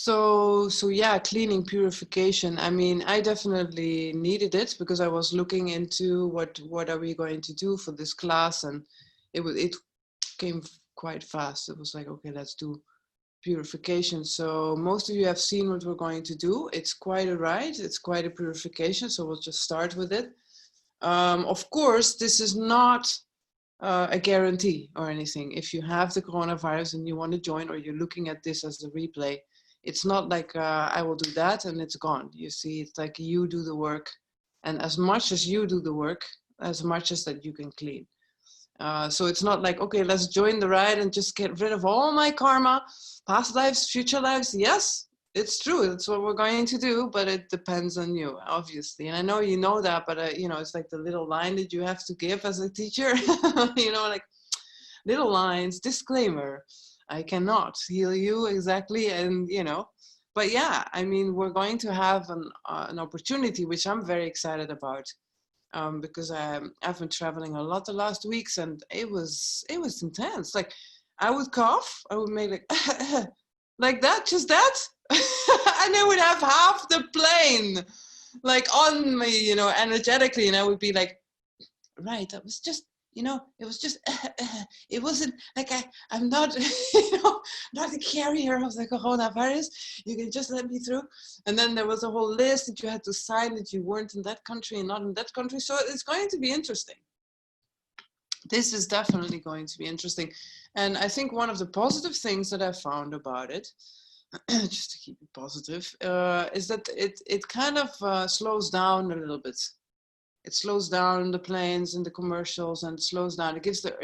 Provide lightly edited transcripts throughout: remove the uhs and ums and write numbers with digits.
So yeah, cleaning, purification. I mean, I definitely needed it because I was looking into what are we going to do for this class, and it came quite fast. It was like, okay, let's do purification. So most of you have seen what we're going to do. It's quite a ride. It's quite a purification. So we'll just start with it. Of course, this is not a guarantee or anything. If you have the coronavirus and you want to join, or you're looking at this as a replay, it's not like I will do that and it's gone. You see, it's like you do the work, and as much as you do the work, as much as that you can clean. So it's not like, okay, let's join the ride and just get rid of all my karma, past lives, future lives. Yes, it's true. That's what we're going to do, but it depends on you, obviously. And I know you know that, but you know, it's like the little line that you have to give as a teacher, you know, like little lines, disclaimer. I cannot heal you exactly, and you know, but yeah, I mean, we're going to have an opportunity, which I'm very excited about, because I've been traveling a lot the last weeks, and it was intense. Like, I would cough, I would make like that, just that, and I would have half the plane like on me, you know, energetically, and I would be like, right, that was just, you know, it was just, it wasn't like I'm not, you know, not a carrier of the coronavirus. You can just let me through. And then there was a whole list that you had to sign that you weren't in that country and not in that country. So it's going to be interesting. This is definitely going to be interesting. And I think one of the positive things that I found about it, just to keep it positive, is that it kind of slows down a little bit. It slows down the planes and the commercials, and slows down. It gives the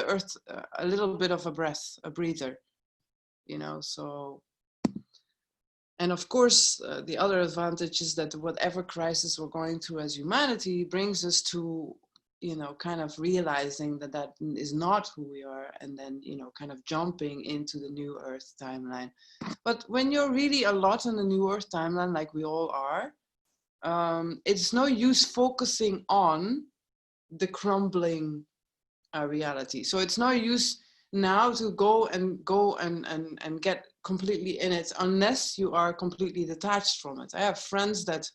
earth a little bit of a breath, a breather, you know. So, and of course, the other advantage is that whatever crisis we're going through as humanity brings us to, you know, kind of realizing that that is not who we are, and then, you know, kind of jumping into the new Earth timeline. But when you're really a lot in the new Earth timeline, like we all are, it's no use focusing on the crumbling reality. So it's no use now to go and get completely in it unless you are completely detached from it. I have friends that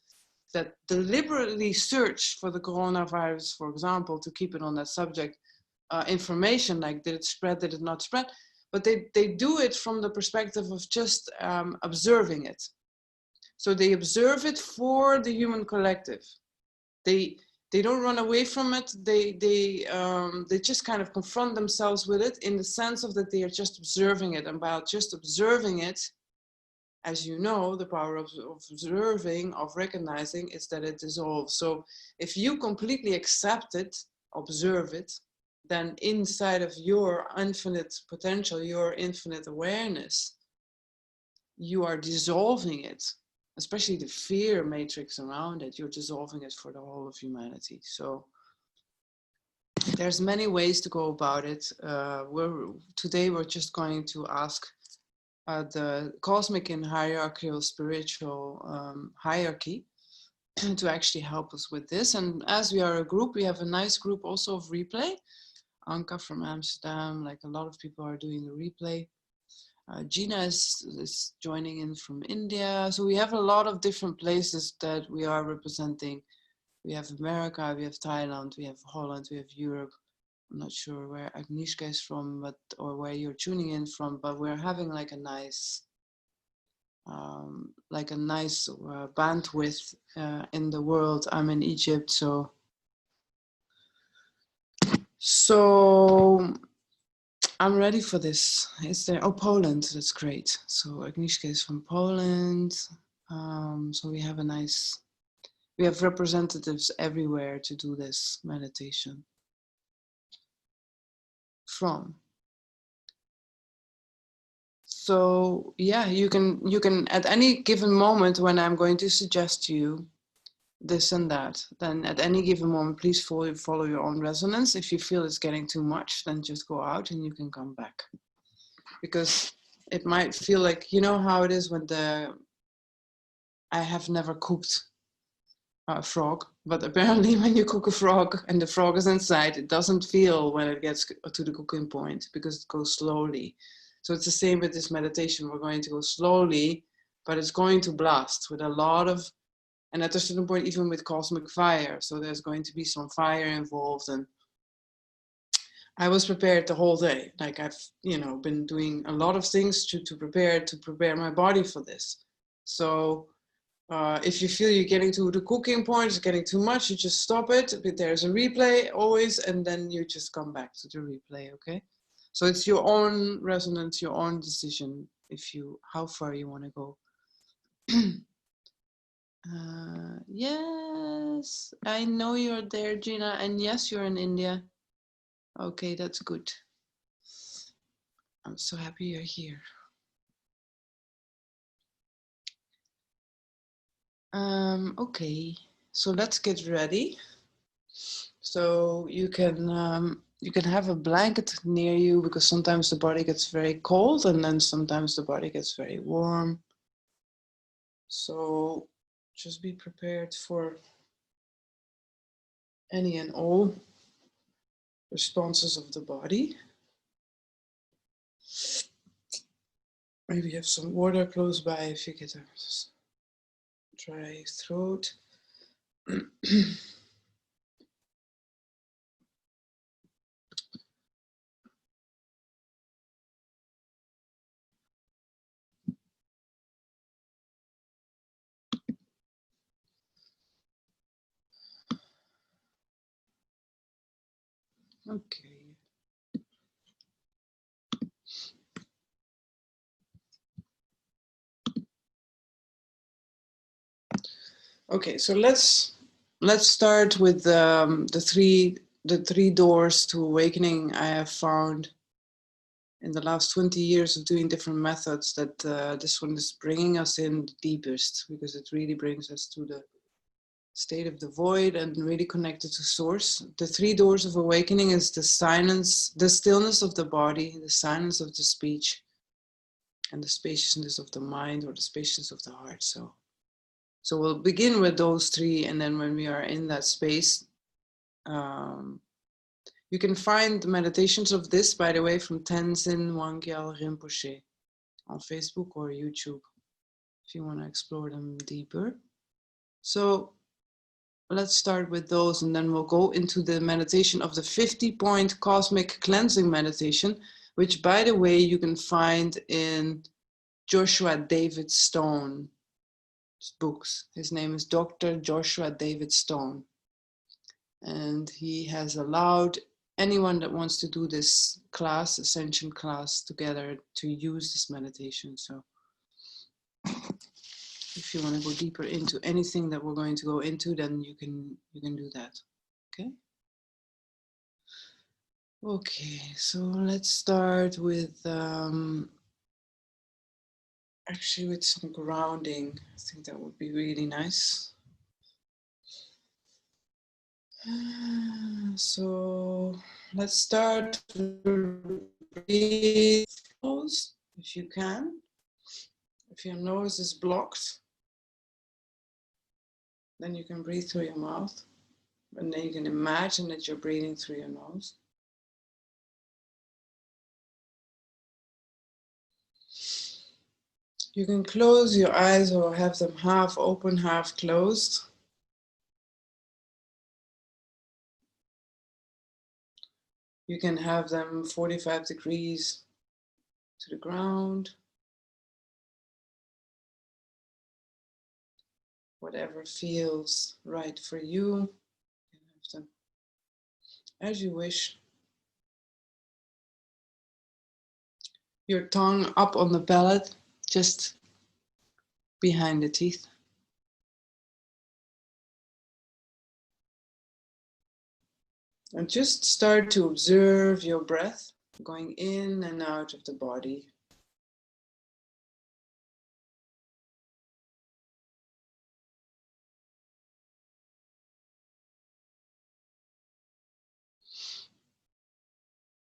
deliberately search for the coronavirus, for example, to keep it on that subject, information like, did it spread, did it not spread? But they do it from the perspective of just observing it. So they observe it for the human collective. They don't run away from it. They just kind of confront themselves with it, in the sense of that they are just observing it. And by just observing it, as you know, the power of observing, of recognizing, is that it dissolves. So if you completely accept it, observe it, then inside of your infinite potential, your infinite awareness, you are dissolving it. Especially the fear matrix around it, you're dissolving it for the whole of humanity. So there's many ways to go about it. Today we're just going to ask the cosmic and hierarchical spiritual hierarchy to actually help us with this. And as we are a group, we have a nice group also of replay. Anka from Amsterdam, like a lot of people are doing the replay. Gina is joining in from India. So we have a lot of different places that we are representing. We have America, we have Thailand, we have Holland, we have Europe. I'm not sure where Agnieszka is from, or where you're tuning in from, but we're having like a nice bandwidth in the world. I'm in Egypt, so I'm ready for this. Is there? Oh, Poland. That's great. So Agnieszka is from Poland. So we have representatives everywhere to do this meditation from. So yeah, you can at any given moment when I'm going to suggest to you this and that, then at any given moment, please follow your own resonance. If you feel it's getting too much, then just go out and you can come back. Because it might feel like, you know how it is when I have never cooked a frog, but apparently when you cook a frog and the frog is inside, it doesn't feel when it gets to the cooking point, because it goes slowly. So it's the same with this meditation. We're going to go slowly but it's going to blast with a lot of, and at a certain point, even with cosmic fire. So there's going to be some fire involved. And I was prepared the whole day. Like I've, been doing a lot of things to prepare my body for this. So if you feel you're getting to the cooking point, it's getting too much, you just stop it. But there's a replay always, and then you just come back to the replay, okay? So it's your own resonance, your own decision, how far you want to go. Yes, I know you're there, Gina, and yes, you're in India. Okay, that's good. I'm so happy you're here. Okay, so let's get ready. So you can have a blanket near you, because sometimes the body gets very cold and then sometimes the body gets very warm. So just be prepared for any and all responses of the body. Maybe have some water close by if you get a dry throat. Okay. Okay, so let's start with the three doors to awakening I have found in the last 20 years of doing different methods, that this one is bringing us in the deepest, because it really brings us to the state of the void and really connected to source. The three doors of awakening is the silence, the stillness of the body, the silence of the speech, and the spaciousness of the mind, or the spaciousness of the heart. So we'll begin with those three, and then when we are in that space, you can find the meditations of this, by the way, from Tenzin Wangyal Rinpoche on Facebook or YouTube, if you want to explore them deeper. So let's start with those, and then we'll go into the meditation of the 50-point cosmic cleansing meditation, which, by the way, you can find in Joshua David Stone's books. His name is Dr. Joshua David Stone. And he has allowed anyone that wants to do this class, Ascension class, together to use this meditation. So if you want to go deeper into anything that we're going to go into, then you can do that. Okay. Okay, so let's start with actually with some grounding. I think that would be really nice. So let's start with breathe nose, if you can. If your nose is blocked, then you can breathe through your mouth. And then you can imagine that you're breathing through your nose. You can close your eyes or have them half open, half closed. You can have them 45 degrees to the ground. Whatever feels right for you. You can have them as you wish. Your tongue up on the palate, just behind the teeth. And just start to observe your breath going in and out of the body.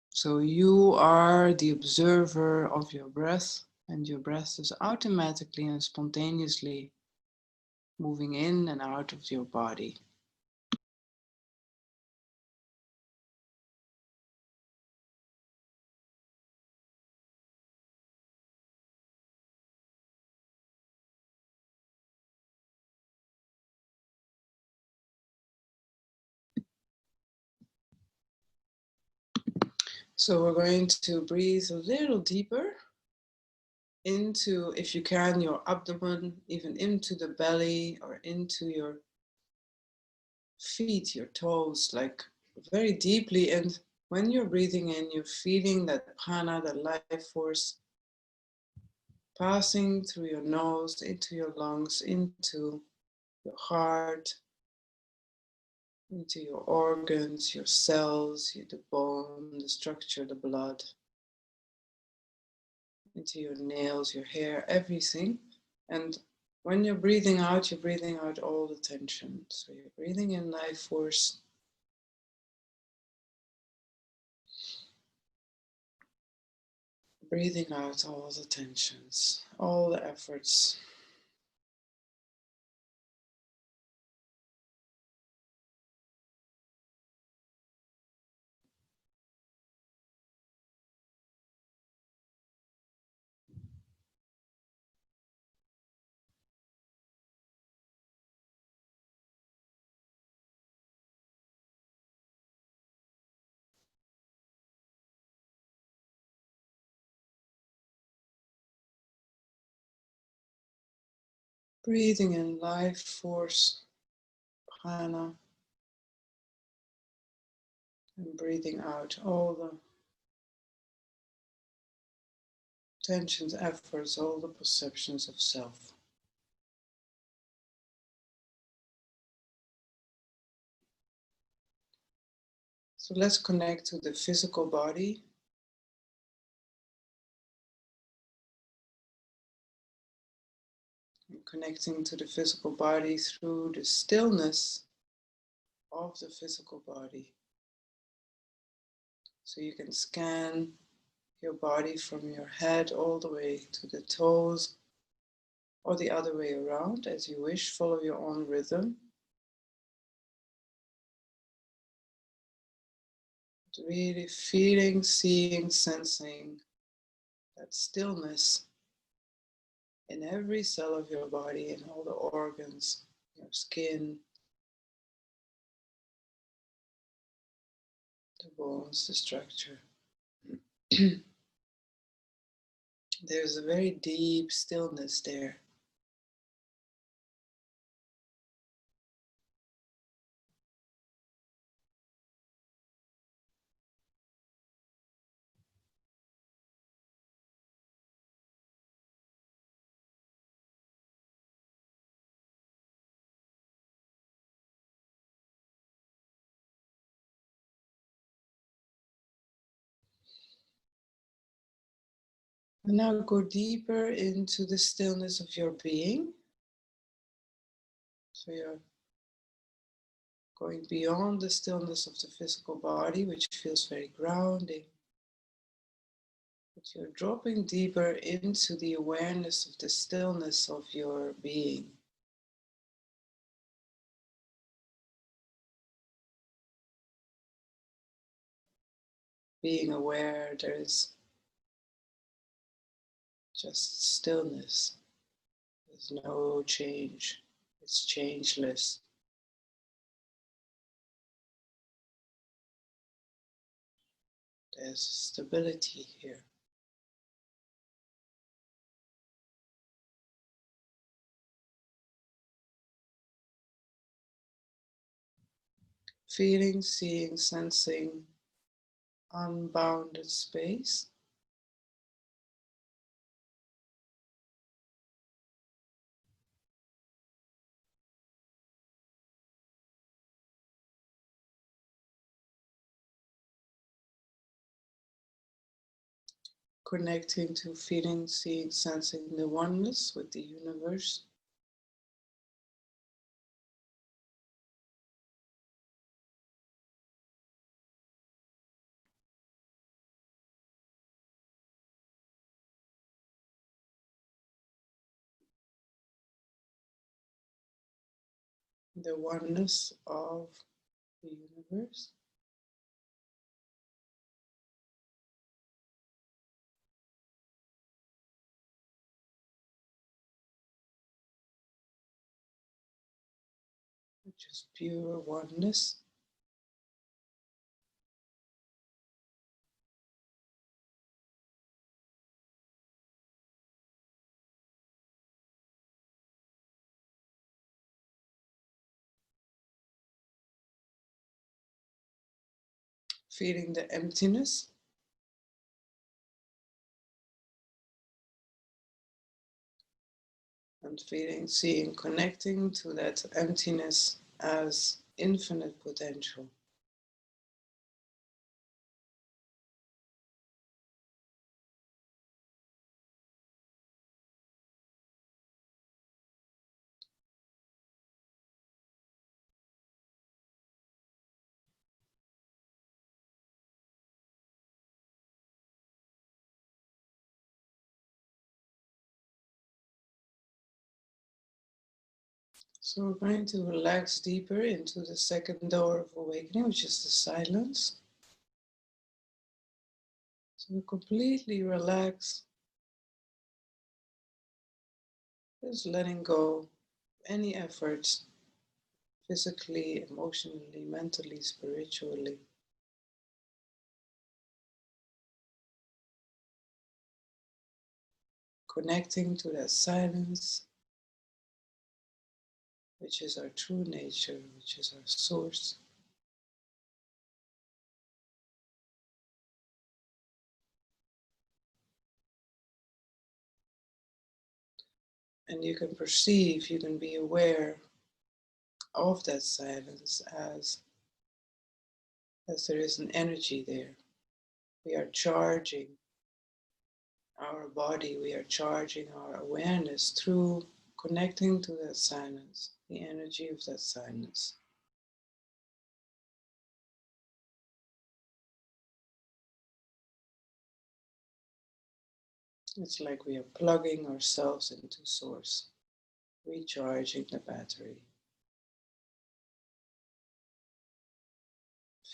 So you are the observer of your breath, and your breath is automatically and spontaneously moving in and out of your body. So we're going to breathe a little deeper into, if you can, your abdomen, even into the belly or into your feet, your toes, like very deeply. And when you're breathing in, you're feeling that prana, that life force, passing through your nose, into your lungs, into your heart, into your organs, your cells, the bone, the structure, the blood, into your nails, your hair, everything. And when you're breathing out all the tension. So you're breathing in life force, breathing out all the tensions, all the efforts. Breathing in life force, prana, and breathing out all the tensions, efforts, all the perceptions of self. So let's connect to the physical body. And connecting to the physical body through the stillness of the physical body. So you can scan your body from your head all the way to the toes, or the other way around as you wish. Follow your own rhythm. Really feeling, seeing, sensing that stillness in every cell of your body, in all the organs, your skin, the bones, the structure. There's a very deep stillness there. And now go deeper into the stillness of your being. So you're going beyond the stillness of the physical body, which feels very grounding. But you're dropping deeper into the awareness of the stillness of your being. Being aware there is just stillness. There's no change. It's changeless. There's stability here. Feeling, seeing, sensing unbounded space. Connecting to feeling, seeing, sensing the oneness with the universe. The oneness of the universe. Which is pure oneness. feeling the emptiness. And seeing, connecting to that emptiness as infinite potential. So we're going to relax deeper into the second door of awakening, which is the silence. So completely relax, just letting go any efforts, physically, emotionally, mentally, spiritually. Connecting to that silence, which is our true nature, which is our source. And you can perceive, you can be aware of that silence as there is an energy there. We are charging our body, we are charging our awareness through connecting to that silence, the energy of that silence. It's like we are plugging ourselves into source, recharging the battery.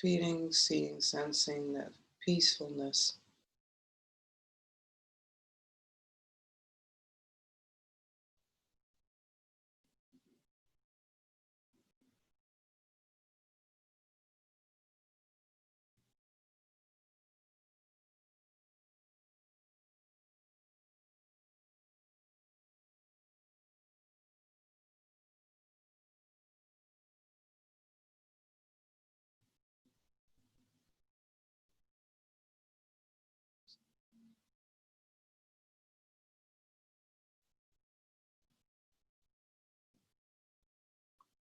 Feeling, seeing, sensing that peacefulness.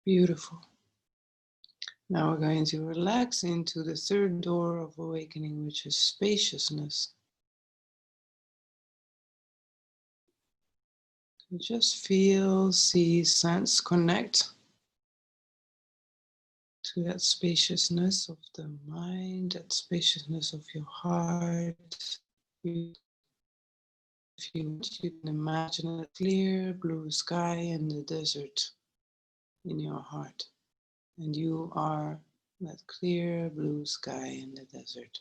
Beautiful. Now we're going to relax into the third door of awakening, which is spaciousness. So just feel, see, sense, connect to that spaciousness of the mind, that spaciousness of your heart. If you want, you can imagine a clear blue sky in the desert in your heart. And you are that clear blue sky in the desert.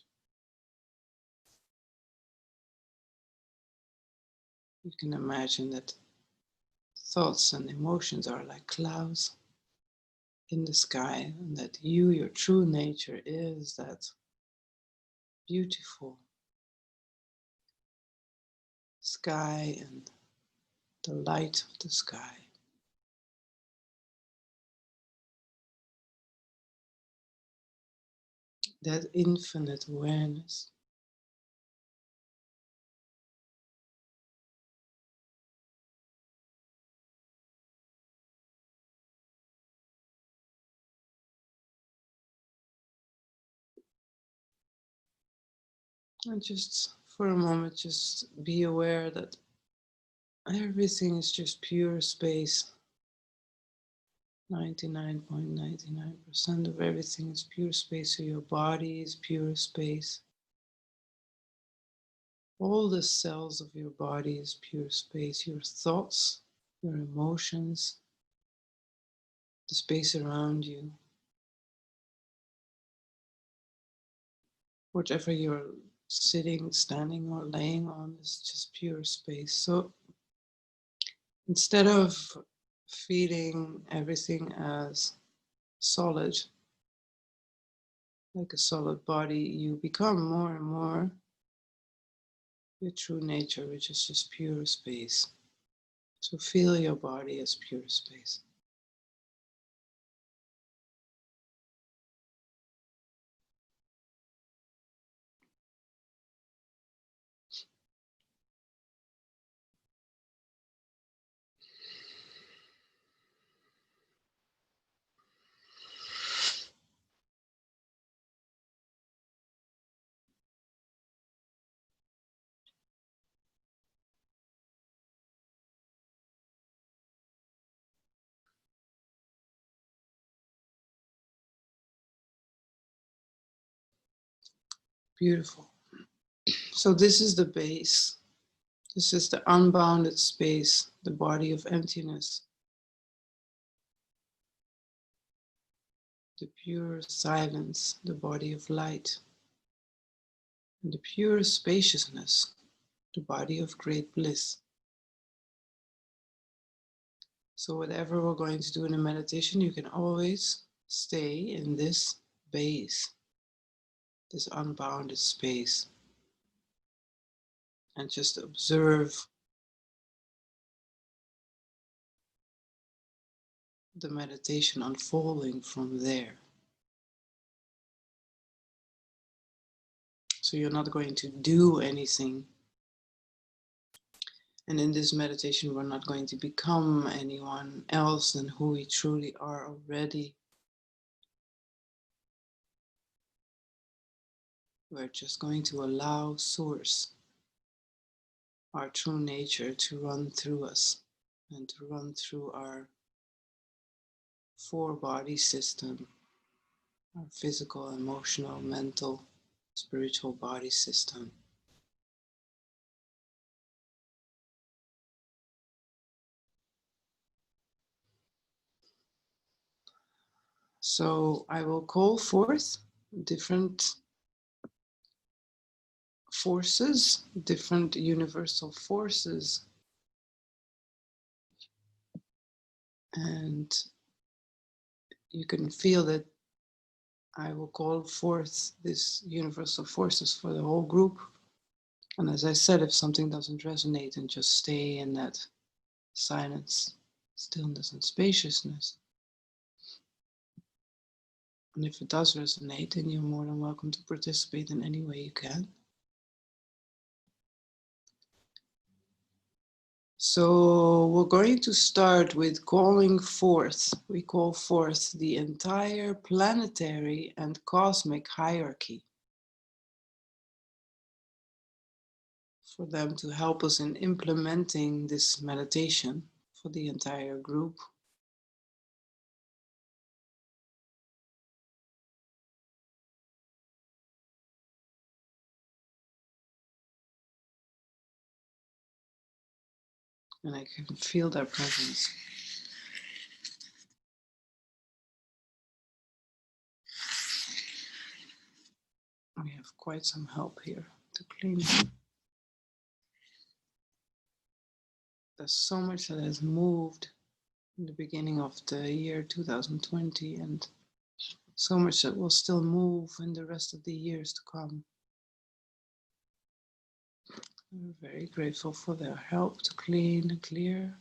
You can imagine that thoughts and emotions are like clouds in the sky, and that you, your true nature, is that beautiful sky and the light of the sky. That infinite awareness. And just for a moment, just be aware that everything is just pure space. 99.99% of everything is pure space. So your body is pure space. All the cells of your body is pure space. Your thoughts, your emotions, the space around you. Whatever you're sitting, standing, or laying on is just pure space. So instead of feeling everything as solid, like a solid body, you become more and more your true nature, which is just pure space. So feel your body as pure space. Beautiful. So this is the base. This is the unbounded space, the body of emptiness, the pure silence, the body of light, and the pure spaciousness, the body of great bliss. So whatever we're going to do in a meditation, you can always stay in this base, this unbounded space, and just observe the meditation unfolding from there. So you're not going to do anything. And in this meditation, we're not going to become anyone else than who we truly are already. We're just going to allow Source, our true nature, to run through us and to run through our four-body system, our physical, emotional, mental, spiritual body system. So I will call forth different forces, different universal forces, and you can feel that I will call forth these universal forces for the whole group. And as I said, if something doesn't resonate, then just stay in that silence, stillness, and spaciousness. And if it does resonate, then you're more than welcome to participate in any way you can. So we're going to start with calling forth. We call forth the entire planetary and cosmic hierarchy for them to help us in implementing this meditation for the entire group. And I can feel their presence. We have quite some help here to clean. There's so much that has moved in the beginning of the year 2020, and so much that will still move in the rest of the years to come. We're very grateful for their help to clean and clear.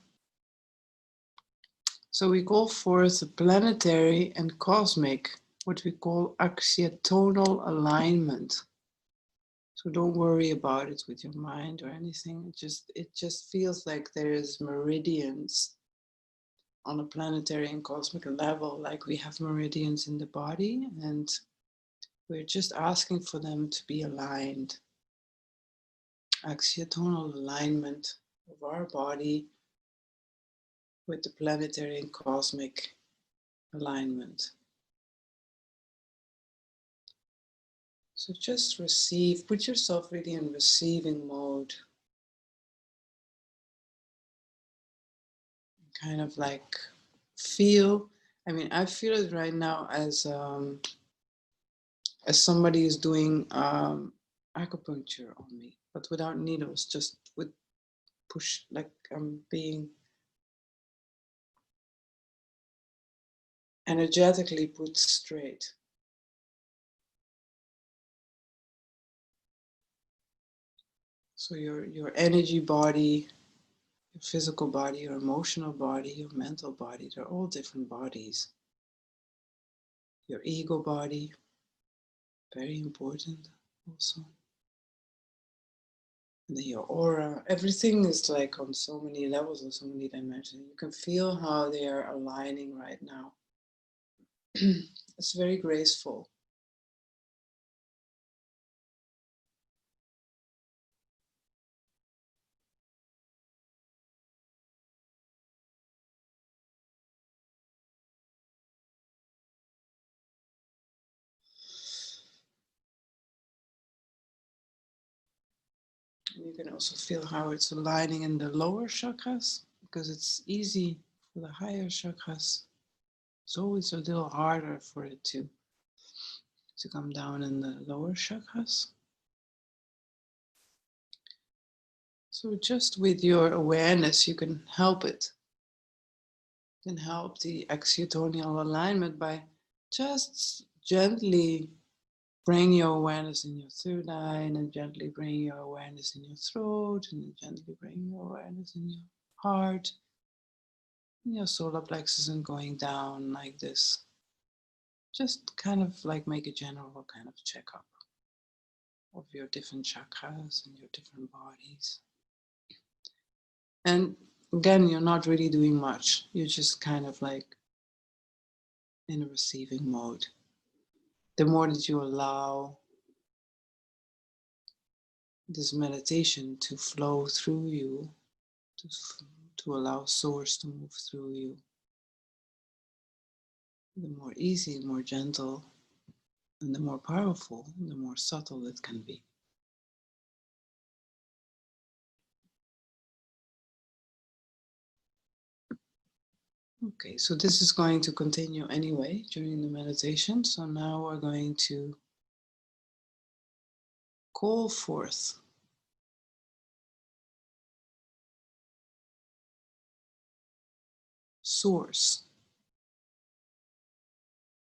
So we call forth the planetary and cosmic, what we call axiatonal alignment. So don't worry about it with your mind or anything. It just feels like there is meridians on a planetary and cosmic level, like we have meridians in the body, and we're just asking for them to be aligned. Axiatonal alignment of our body with the planetary and cosmic alignment. So just receive, put yourself really in receiving mode. Kind of like feel, I feel it right now as somebody is doing acupuncture on me, but without needles, just with push, like I'm being energetically put straight. So your energy body, your physical body, your emotional body, your mental body, they're all different bodies. Your ego body, very important also. And then your aura, everything is like on so many levels and so many dimensions. You can feel how they are aligning right now. It's very graceful. You can also feel how it's aligning in the lower chakras, because it's easy for the higher chakras. It's always a little harder for it to come down in the lower chakras. So just with your awareness, you can help it. You can help the exotonal alignment by just gently bring your awareness in your third eye, and then gently bring your awareness in your throat, and then gently bring your awareness in your heart, in your solar plexus, and going down like this. Just kind of like make a general kind of checkup of your different chakras and your different bodies. And again, you're not really doing much. You're just kind of like in a receiving mode. The more that you allow this meditation to flow through you, to allow source to move through you, the more easy, more gentle, and the more powerful, and the more subtle it can be. Okay, so this is going to continue anyway during the meditation. So now we're going to call forth source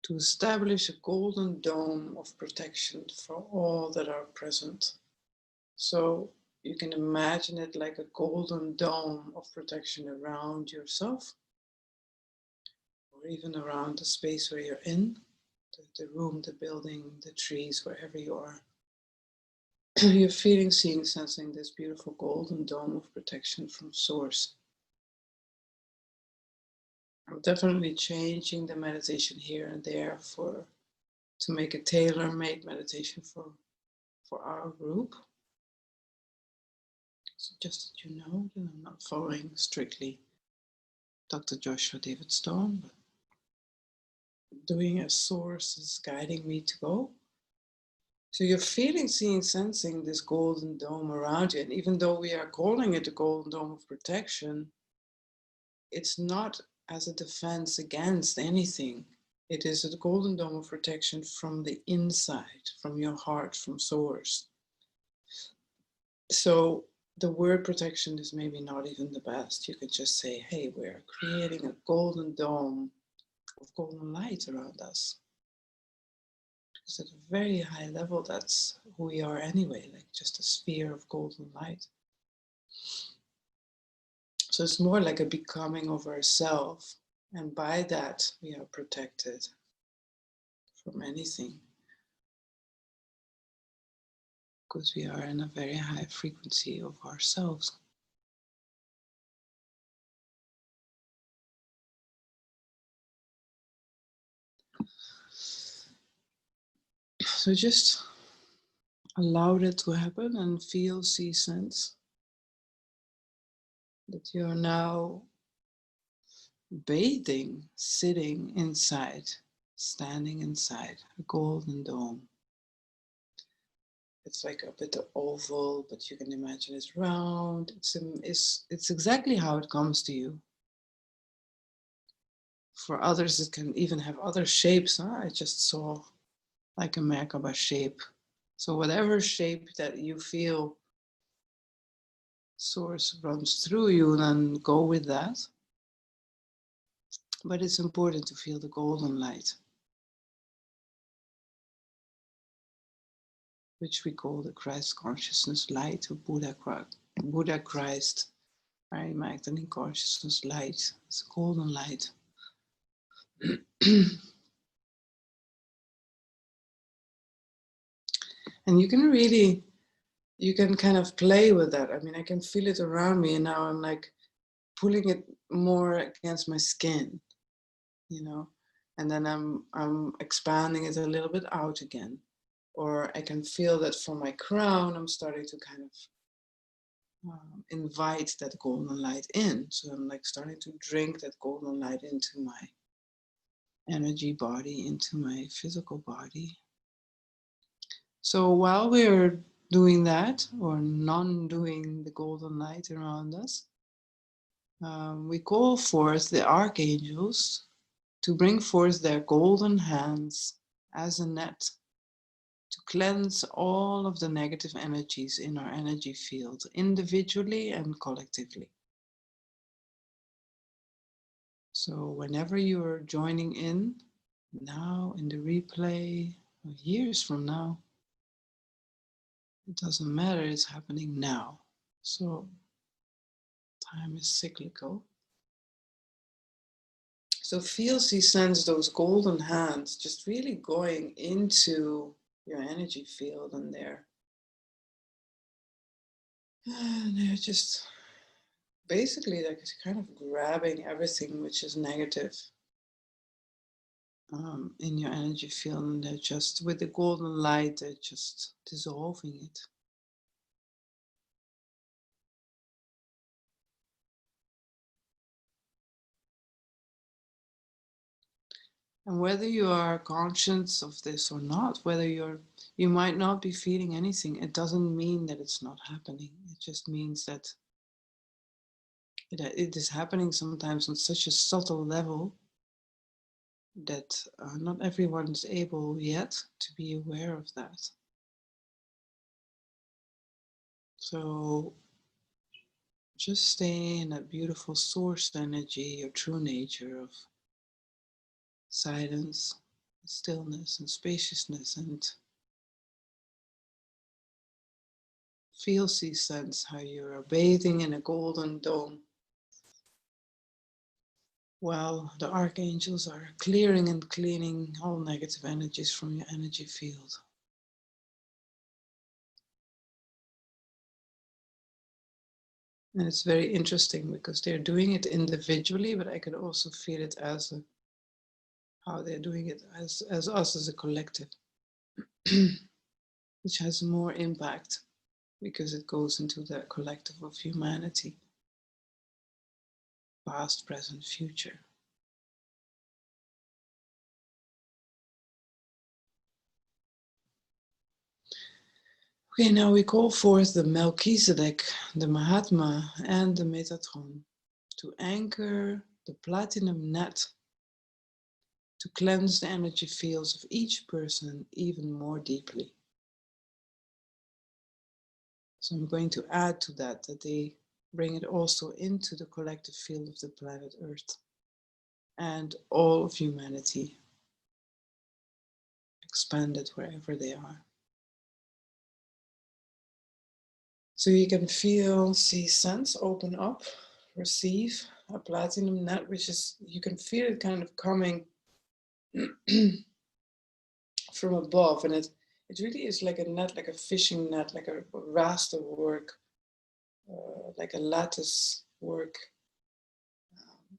to establish a golden dome of protection for all that are present. So you can imagine it like a golden dome of protection around yourself, or even around the space where you're in, the room, the building, the trees, wherever you are. You're feeling, seeing, sensing this beautiful golden dome of protection from source. I'm definitely changing the meditation here and there to make a tailor-made meditation for our group. So just that you know that I'm not following strictly Dr. Joshua David Stone, but doing as source is guiding me to go. So you're feeling, seeing, sensing this golden dome around you. And even though we are calling it a golden dome of protection, it's not as a defense against anything. It is a golden dome of protection from the inside, from your heart, from source. So the word protection is maybe not even the best. You could just say, hey, we're creating a golden dome of golden light around us. Because at a very high level, that's who we are anyway, like just a sphere of golden light. So it's more like a becoming of ourselves. And by that, we are protected from anything. Because we are in a very high frequency of ourselves. So just allow it to happen and feel, see, sense that you're now bathing, sitting inside, standing inside a golden dome. It's like a bit of oval, but you can imagine it's round. It's exactly how it comes to you. For others, it can even have other shapes. Huh? I just saw like a Merkaba shape. So whatever shape that you feel source runs through you, then go with that. But it's important to feel the golden light, which we call the Christ consciousness light, or Buddha Christ, Mary Magdalene consciousness light. It's a golden light. And you can kind of play with that. I mean, I can feel it around me, and now I'm like pulling it more against my skin, you know, and then I'm expanding it a little bit out again. Or I can feel that from my crown, I'm starting to kind of invite that golden light in. So I'm like starting to drink that golden light into my energy body, into my physical body. So while we're doing that, or non-doing the golden light around us, we call forth the archangels to bring forth their golden hands as a net to cleanse all of the negative energies in our energy field, individually and collectively. So whenever you're joining in, now in the replay, or years from now, it doesn't matter, it's happening now. So time is cyclical. So feel, see, sense those golden hands just really going into your energy field, and they're just basically like kind of grabbing everything which is negative in your energy field, and they're just, with the golden light, they're just dissolving it. And whether you are conscious of this or not, whether you might not be feeling anything, it doesn't mean that it's not happening. It just means that it is happening sometimes on such a subtle level that not everyone is able yet to be aware of that. So just stay in that beautiful source energy, your true nature of silence, stillness, and spaciousness, and feel, see, sense how you are bathing in a golden dome while the archangels are clearing and cleaning all negative energies from your energy field. And it's very interesting because they're doing it individually, but I can also feel it as how they're doing it as us as a collective, which has more impact because it goes into the collective of humanity, past, present, future. Okay, now we call forth the Melchizedek, the Mahatma, and the Metatron to anchor the platinum net to cleanse the energy fields of each person even more deeply. So I'm going to add to that they bring it also into the collective field of the planet Earth and all of humanity, expanded wherever they are. So you can feel, see, sense, open up, receive a platinum net, which is, you can feel it kind of coming from above, and it really is like a net, like a fishing net, like a raster work, like a lattice work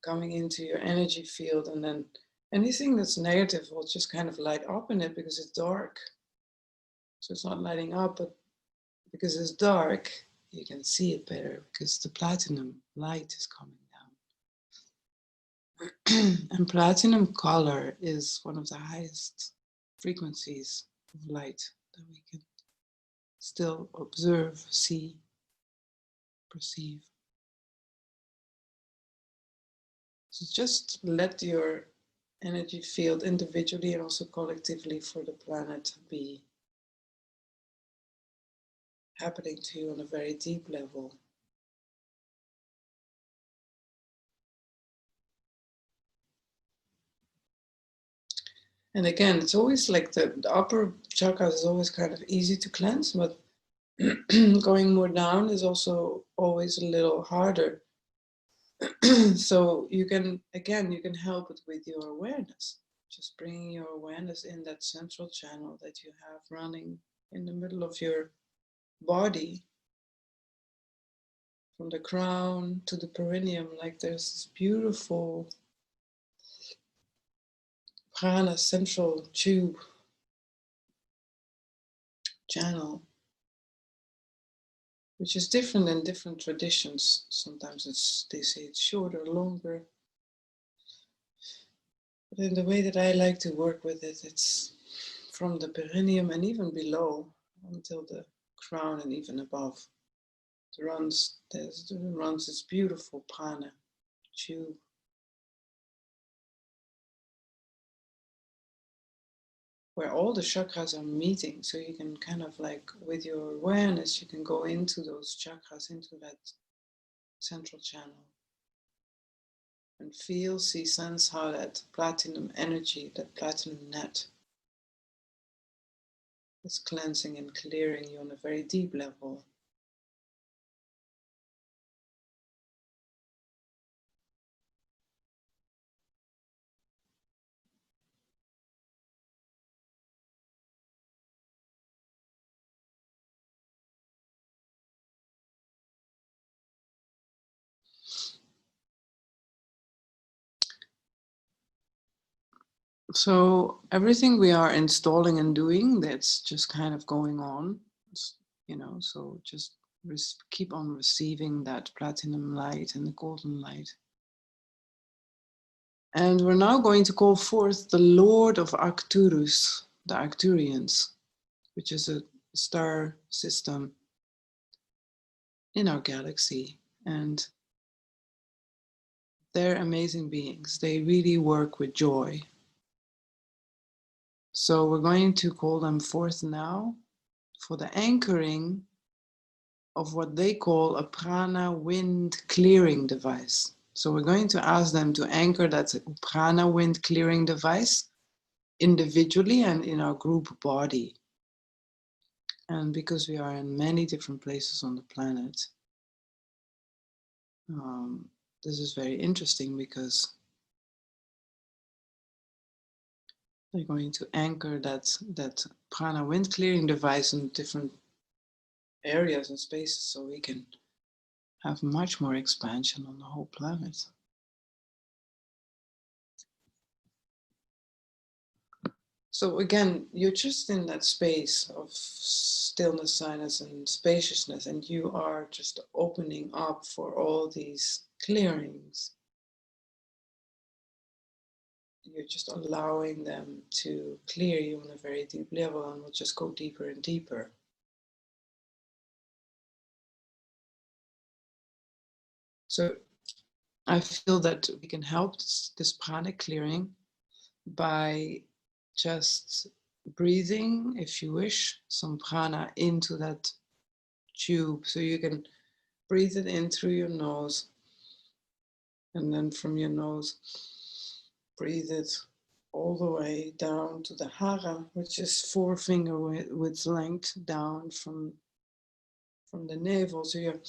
coming into your energy field, and then anything that's negative will just kind of light up in it because it's dark. So it's not lighting up, but because it's dark, you can see it better because the platinum light is coming down. And platinum color is one of the highest frequencies of light that we can still observe, see, perceive. So just let your energy field individually and also collectively for the planet be happening to you on a very deep level. And again, it's always like the upper chakras is always kind of easy to cleanse, but going more down is also always a little harder. So you can, again, you can help it with your awareness. Just bringing your awareness in that central channel that you have running in the middle of your body, from the crown to the perineum, like there's this beautiful Prana central tube channel, which is different in different traditions. Sometimes they say it's shorter, longer. But in the way that I like to work with it, it's from the perineum and even below until the crown and even above. There runs this beautiful Prana tube. Where all the chakras are meeting, so you can kind of like, with your awareness, you can go into those chakras, into that central channel, and feel, see, sense how that platinum energy, that platinum net, is cleansing and clearing you on a very deep level. So everything we are installing and doing, that's just kind of going on, you know, so just keep on receiving that platinum light and the golden light. And we're now going to call forth the Lord of Arcturus, the Arcturians, which is a star system in our galaxy. And they're amazing beings. They really work with joy. So we're going to call them forth now for the anchoring of what they call a prana wind clearing device. So we're going to ask them to anchor that prana wind clearing device individually and in our group body. And because we are in many different places on the planet, this is very interesting because they're going to anchor that prana wind clearing device in different areas and spaces, so we can have much more expansion on the whole planet. So again, you're just in that space of stillness, silence, and spaciousness, and you are just opening up for all these clearings. You're just allowing them to clear you on a very deep level, and we'll just go deeper and deeper. So I feel that we can help this pranic clearing by just breathing, if you wish, some prana into that tube. So you can breathe it in through your nose, and then from your nose, breathe it all the way down to the Hira, which is 4 finger width length down from the navel. So you're,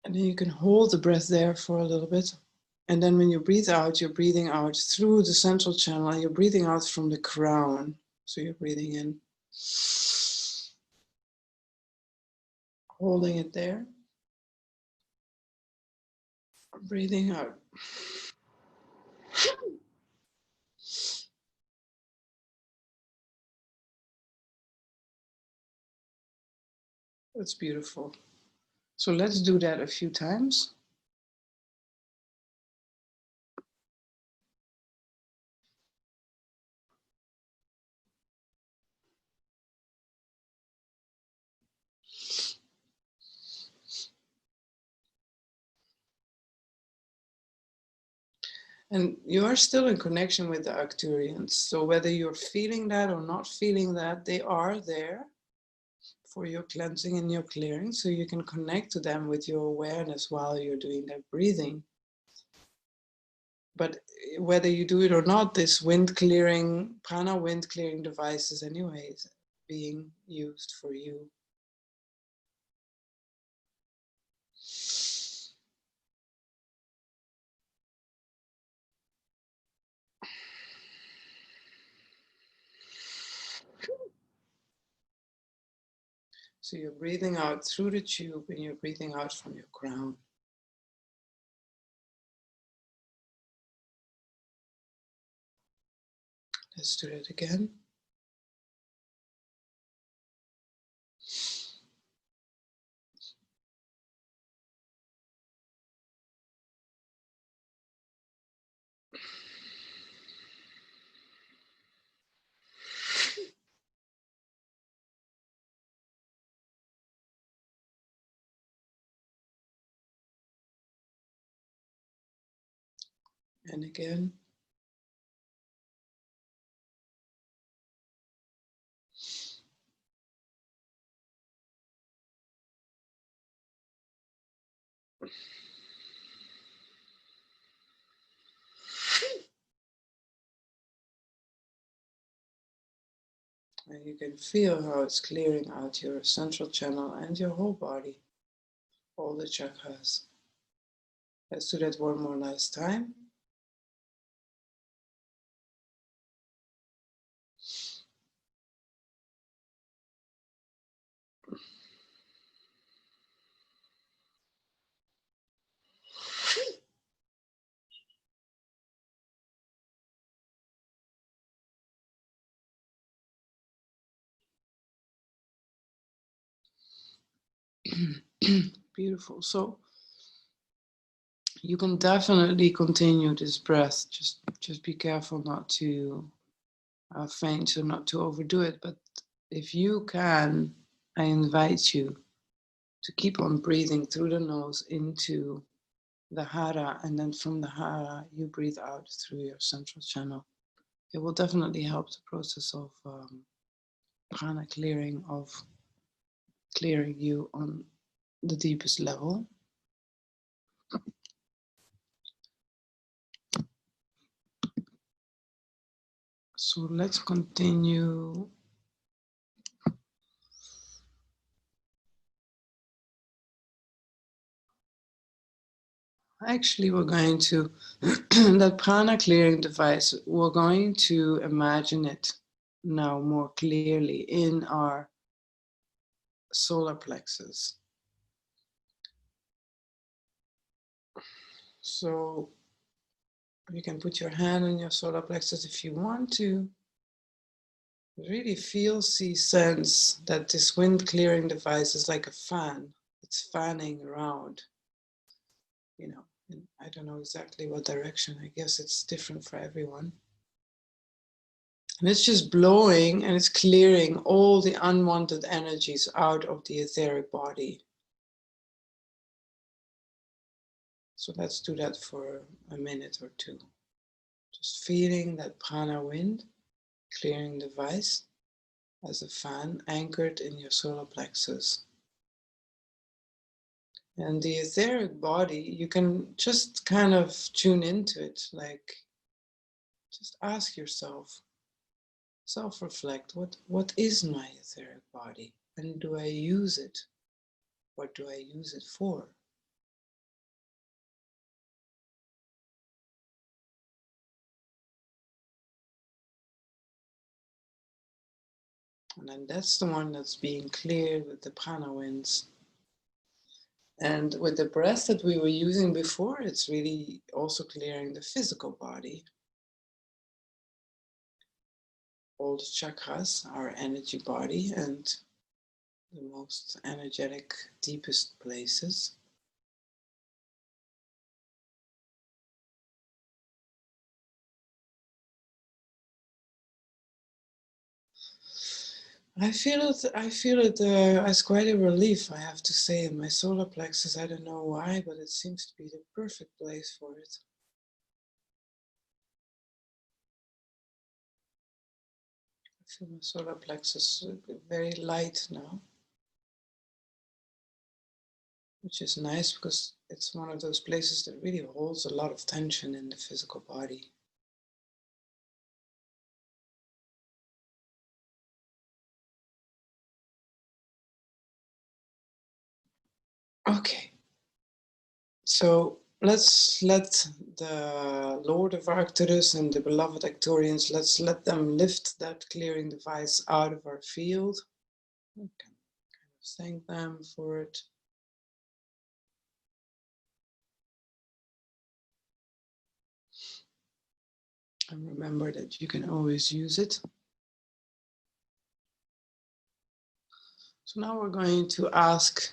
and then you can hold the breath there for a little bit. And then when you breathe out, you're breathing out through the central channel. You're breathing out from the crown. So you're breathing in, holding it there, breathing out. That's beautiful. So let's do that a few times. And you are still in connection with the Arcturians. So whether you're feeling that or not feeling that, they are there for your cleansing and your clearing. So you can connect to them with your awareness while you're doing that breathing. But whether you do it or not, this wind clearing, prana wind clearing device is anyways being used for you. So you're breathing out through the tube and you're breathing out from your crown. Let's do that again. And again. And you can feel how it's clearing out your central channel and your whole body, all the chakras. Let's do that one more last time. Beautiful. So you can definitely continue this breath. Just be careful not to faint, so not to overdo it. But if you can, I invite you to keep on breathing through the nose into the Hira, and then from the Hira you breathe out through your central channel. It will definitely help the process of Prana clearing, of clearing you on the deepest level. So let's continue. Actually, we're going to, that Prana clearing device, we're going to imagine it now more clearly in our solar plexus. So you can put your hand on your solar plexus if you want to. Really feel, see, sense that this wind clearing device is like a fan. It's fanning around, you know, in, I don't know exactly what direction. I guess it's different for everyone. And it's just blowing and it's clearing all the unwanted energies out of the etheric body. So let's do that for a minute or two. Just feeling that prana wind clearing device as a fan anchored in your solar plexus. And the etheric body, you can just kind of tune into it, like just ask yourself, self-reflect, what is my etheric body? And do I use it? What do I use it for? And then that's the one that's being cleared with the prana winds. And with the breath that we were using before, it's really also clearing the physical body. All the chakras, our energy body, and the most energetic, deepest places. I feel it as quite a relief, I have to say, in my solar plexus. I don't know why, but it seems to be the perfect place for it. I feel my solar plexus very light now, which is nice because it's one of those places that really holds a lot of tension in the physical body. Okay, so let's let the Lord of Arcturus and the beloved Arcturians, let's let them lift that clearing device out of our field. Okay. Thank them for it. And remember that you can always use it. So now we're going to ask,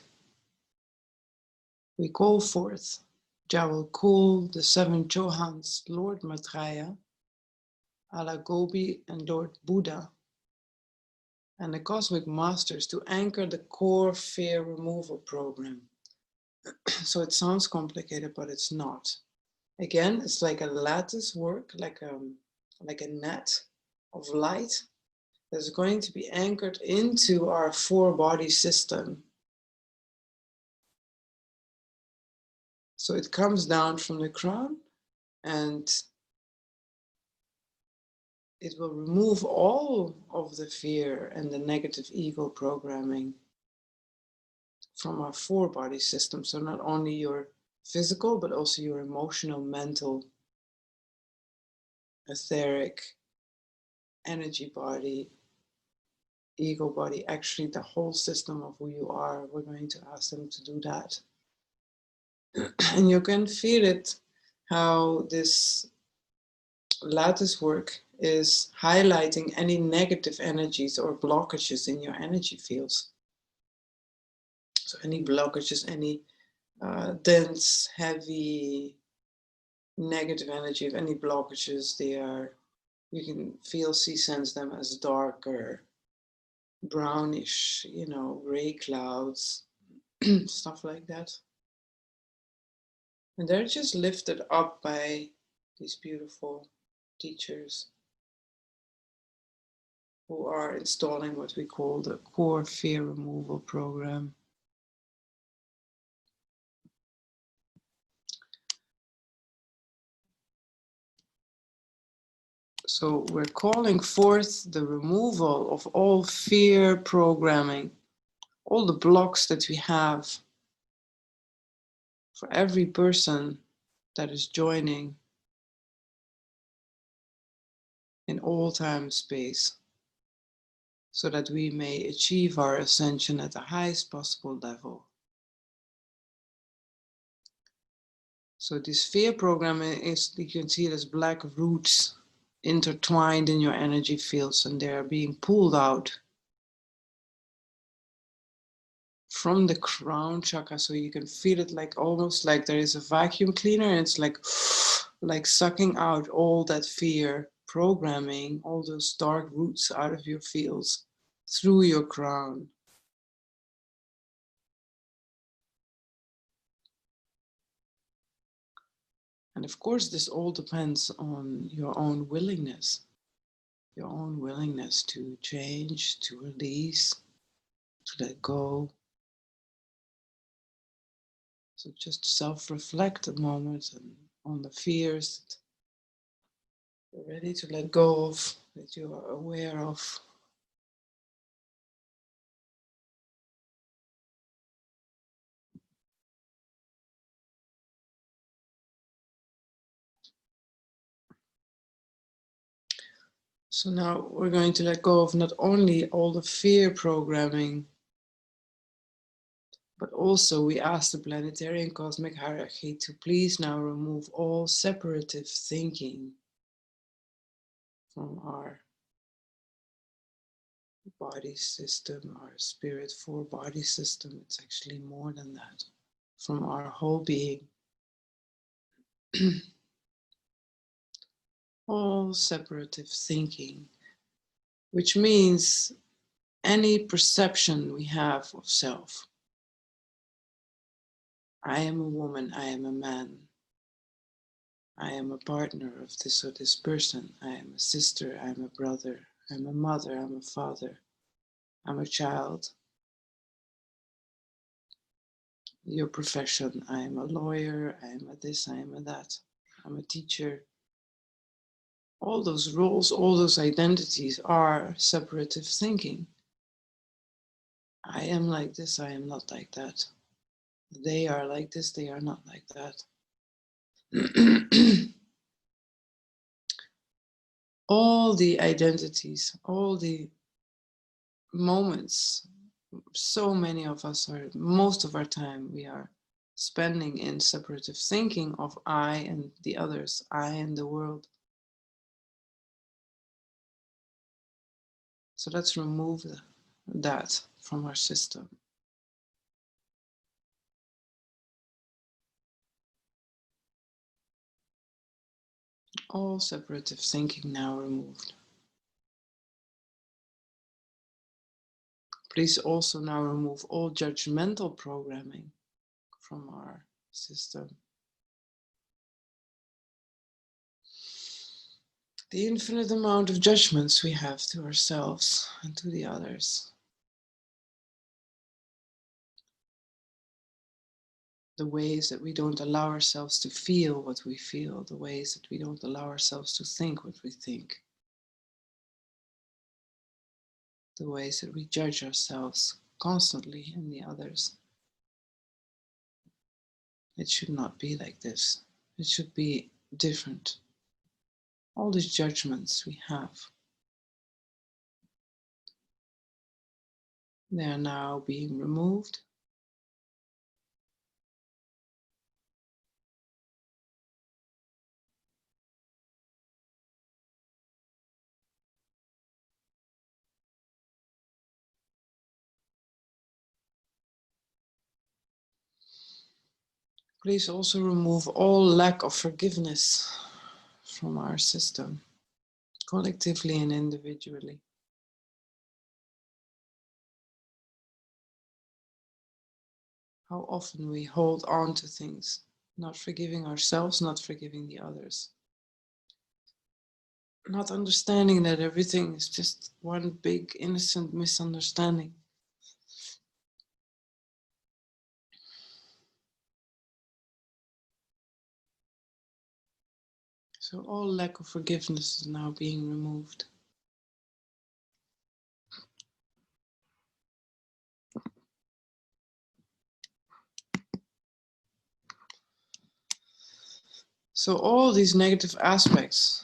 we call forth, Jah will call the 7 Johans, Lord Maitreya, Allah Gobi and Lord Buddha, and the Cosmic Masters to anchor the core fear removal program. So it sounds complicated, but it's not. Again, it's like a lattice work, like a net of light that's going to be anchored into our 4-body system. So it comes down from the crown and it will remove all of the fear and the negative ego programming from our 4-body system. So not only your physical, but also your emotional, mental, etheric, energy body, ego body, actually the whole system of who you are. We're going to ask them to do that. And you can feel it, how this lattice work is highlighting any negative energies or blockages in your energy fields. So any blockages, any dense, heavy, negative energy, of any blockages, they are, you can feel, sense them as darker, brownish, gray clouds, stuff like that. And they're just lifted up by these beautiful teachers who are installing what we call the core fear removal program. So we're calling forth the removal of all fear programming, all the blocks that we have for every person that is joining in all time space, so that we may achieve our ascension at the highest possible level. So this fear programming is, you can see it as black roots intertwined in your energy fields, and they are being pulled out from the crown chakra. So you can feel it like almost like there is a vacuum cleaner, and it's like sucking out all that fear programming, all those dark roots out of your fields through your crown. And of course, this all depends on your own willingness to change, to release, to let go. So just self-reflect a moment on the fears that you're ready to let go of, that you are aware of. So now we're going to let go of not only all the fear programming, but also we ask the Planetary and Cosmic Hierarchy to please now remove all separative thinking from our body system, our spirit 4-body system. It's actually more than that. From our whole being. All separative thinking, which means any perception we have of self. I am a woman, I am a man. I am a partner of this or this person. I am a sister, I am a brother. I'm a mother, I'm a father. I'm a child. Your profession, I am a lawyer, I am a this, I am a that. I'm a teacher. All those roles, all those identities are separative thinking. I am like this, I am not like that. They are like this, they are not like that. All the identities, all the moments, so many of us are, most of our time we are spending in separative thinking of I and the others, I and the world. So let's remove that from our system. All separative thinking now removed. Please also now remove all judgmental programming from our system. The infinite amount of judgments we have to ourselves and to the others. The ways that we don't allow ourselves to feel what we feel, the ways that we don't allow ourselves to think what we think, the ways that we judge ourselves constantly and the others. It should not be like this. It should be different. All these judgments we have, they are now being removed. Please also remove all lack of forgiveness from our system, collectively and individually. How often we hold on to things, not forgiving ourselves, not forgiving the others. Not understanding that everything is just one big innocent misunderstanding. So all lack of forgiveness is now being removed. So all these negative aspects,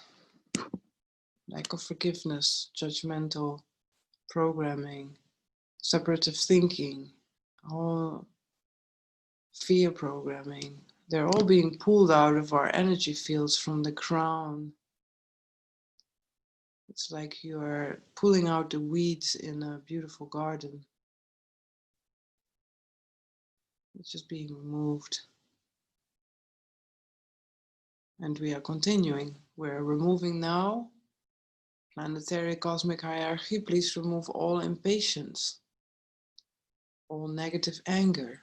lack of forgiveness, judgmental programming, separative thinking, all fear programming, they're all being pulled out of our energy fields from the crown. It's like you're pulling out the weeds in a beautiful garden. It's just being removed. And we are continuing. We're removing now. Planetary Cosmic Hierarchy, please remove all impatience, all negative anger,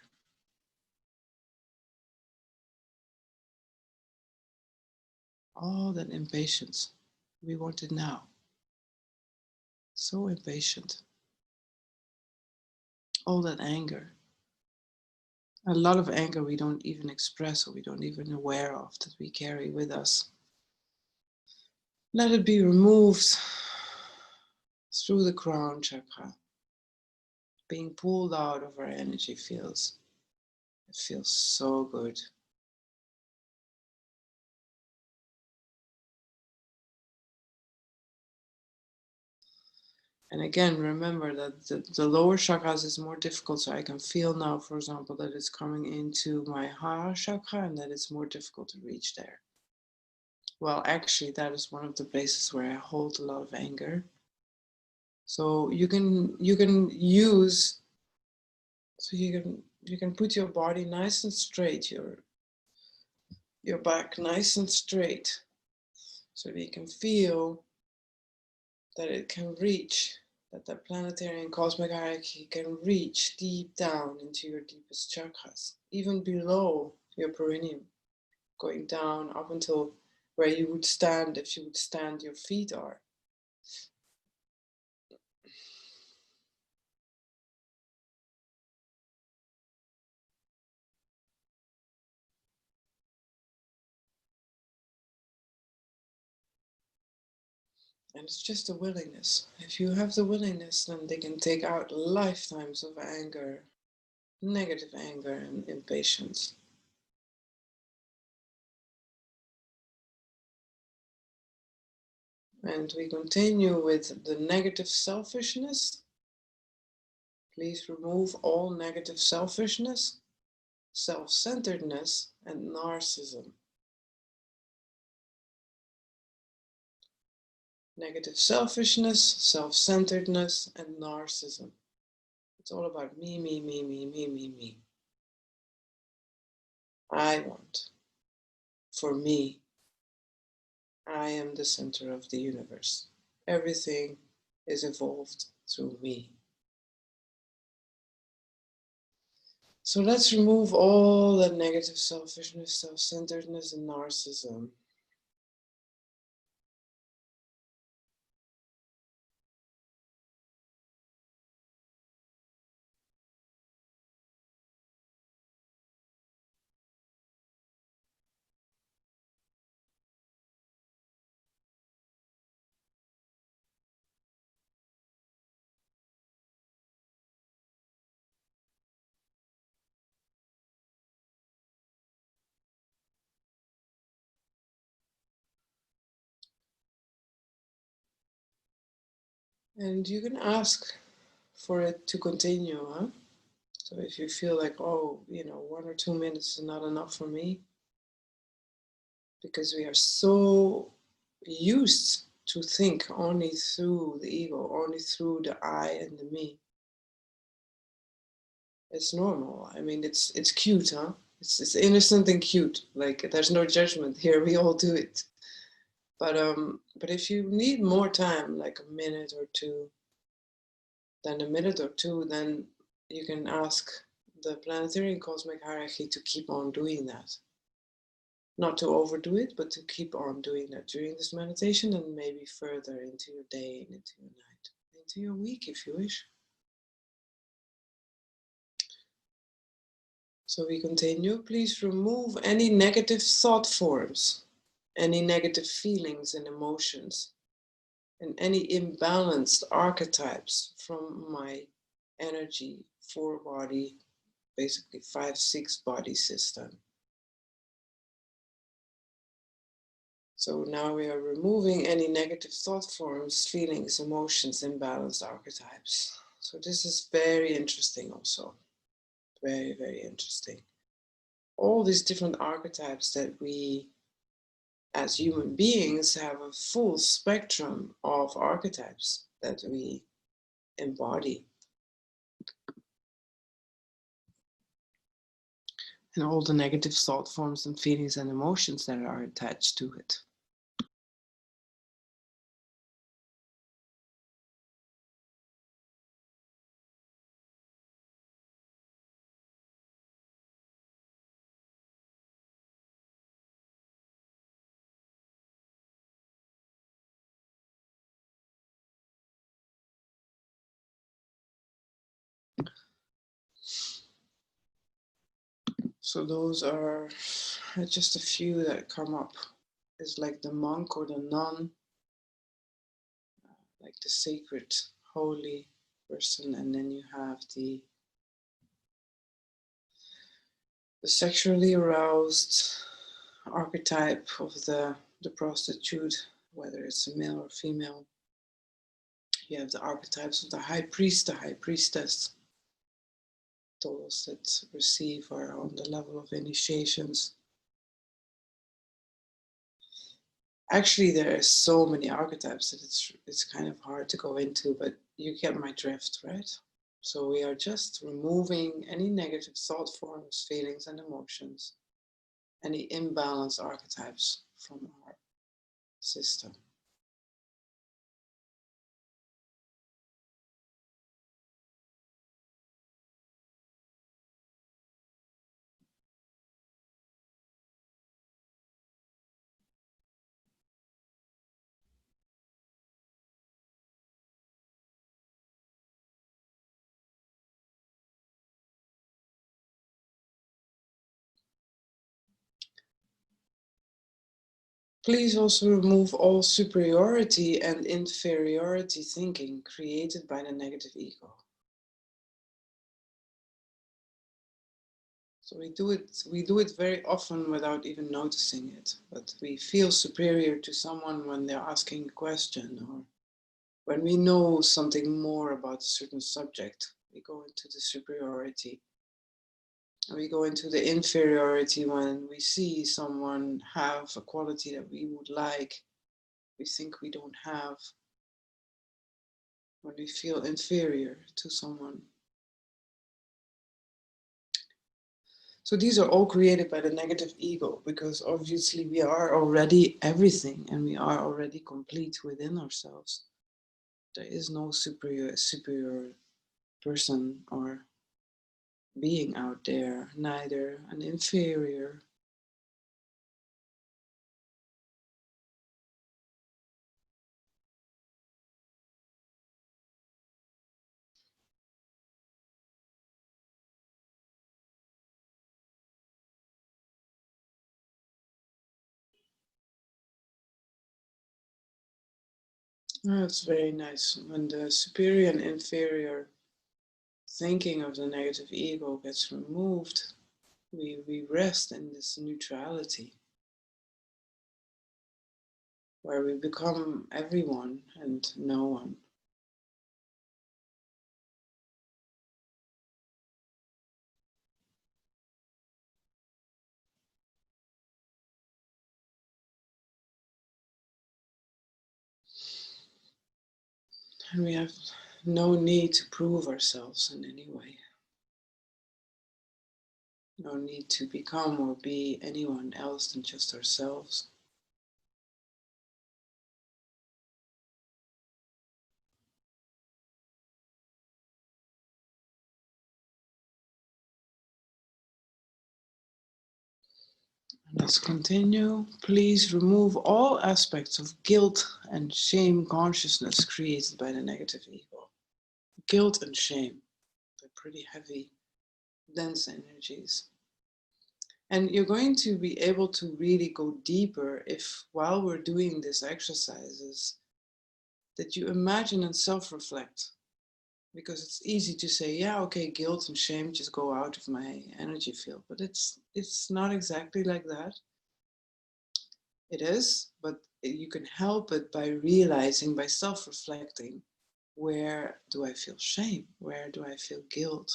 all that impatience. We want it now. So impatient. All that anger. A lot of anger we don't even express or we don't even aware of that we carry with us. Let it be removed through the crown chakra, being pulled out of our energy fields. It feels so good. And again, remember that the lower chakras is more difficult. So I can feel now, for example, that it's coming into my Hira chakra and that it's more difficult to reach there. Well, actually, that is one of the places where I hold a lot of anger. So you can use, so you can put your body nice and straight, your back nice and straight, so that you can feel that it can reach, that the planetary and cosmic hierarchy can reach deep down into your deepest chakras, even below your perineum, going down up until where you would stand if you would stand your feet are. And it's just a willingness. If you have the willingness, then they can take out lifetimes of anger, negative anger and impatience. And we continue with the negative selfishness. Please remove all negative selfishness, self-centeredness, and narcissism. Negative selfishness, self-centeredness, and narcissism. It's all about me, me, me, me, me, me, me. I want. For me. I am the center of the universe. Everything is evolved through me. So let's remove all that negative selfishness, self-centeredness, and narcissism. And you can ask for it to continue, huh? So if you feel like, oh, 1 or 2 minutes is not enough for me, because we are so used to think only through the ego, only through the I and the me. It's normal. I mean, it's cute, huh? It's innocent and cute. Like, there's no judgment here. We all do it. But if you need more time, like a minute or two, then a minute or two, then you can ask the Planetary and Cosmic Hierarchy to keep on doing that. Not to overdo it, but to keep on doing that during this meditation and maybe further into your day and into your night, into your week if you wish. So we continue. Please remove any negative thought forms, any negative feelings and emotions, and any imbalanced archetypes from my energy 4-body, basically 5-6 body system. So now we are removing any negative thought forms, feelings, emotions, imbalanced archetypes. So this is very interesting also. Very, very interesting. All these different archetypes that we, as human beings, have a full spectrum of archetypes that we embody. And all the negative thought forms and feelings and emotions that are attached to it. So those are just a few that come up. It's like the monk or the nun, like the sacred, holy person, and then you have the sexually aroused archetype of the prostitute, whether it's a male or female. You have the archetypes of the high priest, the high priestess, those that receive or are on the level of initiations. Actually, there are so many archetypes that it's kind of hard to go into, but you get my drift, right? So we are just removing any negative thought forms, feelings, and emotions, any imbalanced archetypes from our system. Please also remove all superiority and inferiority thinking created by the negative ego. So we do it very often without even noticing it, but we feel superior to someone when they're asking a question, or when we know something more about a certain subject, we go into the superiority. And we go into the inferiority when we see someone have a quality that we would like, we think we don't have, when we feel inferior to someone. So these are all created by the negative ego, because obviously we are already everything and we are already complete within ourselves. There is no superior person or being out there, neither an inferior. That's very nice. When the superior and inferior thinking of the negative ego gets removed, we rest in this neutrality, where we become everyone and no one. And we have no need to prove ourselves in any way. No need to become or be anyone else than just ourselves. Let's continue. Please remove all aspects of guilt and shame consciousness created by the negative ego. Guilt and shame, they're pretty heavy, dense energies. And you're going to be able to really go deeper if, while we're doing these exercises, that you imagine and self-reflect. Because it's easy to say, yeah, okay, guilt and shame just go out of my energy field. But it's not exactly like that. It is, but you can help it by realizing, by self-reflecting, where do I feel shame? Where do I feel guilt?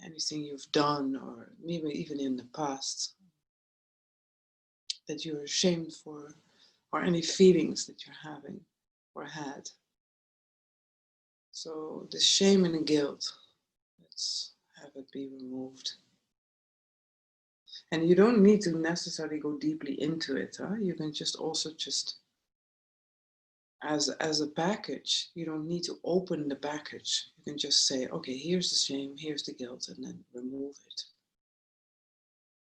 Anything you've done, or maybe even in the past, that you're ashamed for, or any feelings that you're having or had. So the shame and guilt, let's have it be removed. And you don't need to necessarily go deeply into it. Huh? You can just also as a package, you don't need to open the package. You can just say, okay, here's the shame, here's the guilt, and then remove it.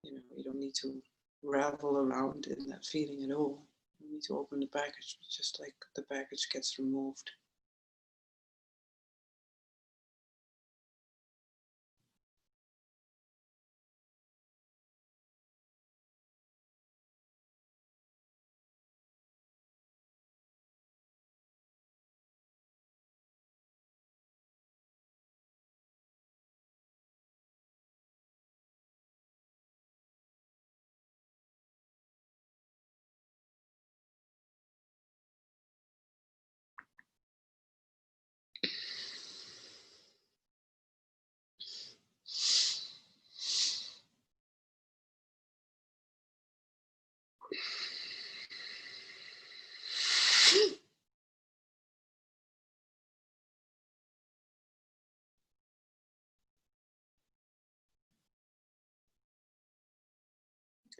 You know, you don't need to ravel around in that feeling at all. You need to open the package, just like the package gets removed.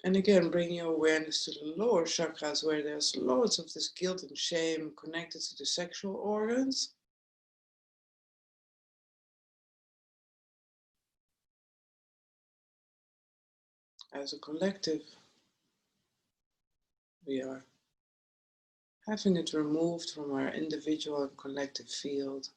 And again, bring your awareness to the lower chakras, where there's loads of this guilt and shame connected to the sexual organs. As a collective, we are having it removed from our individual and collective field.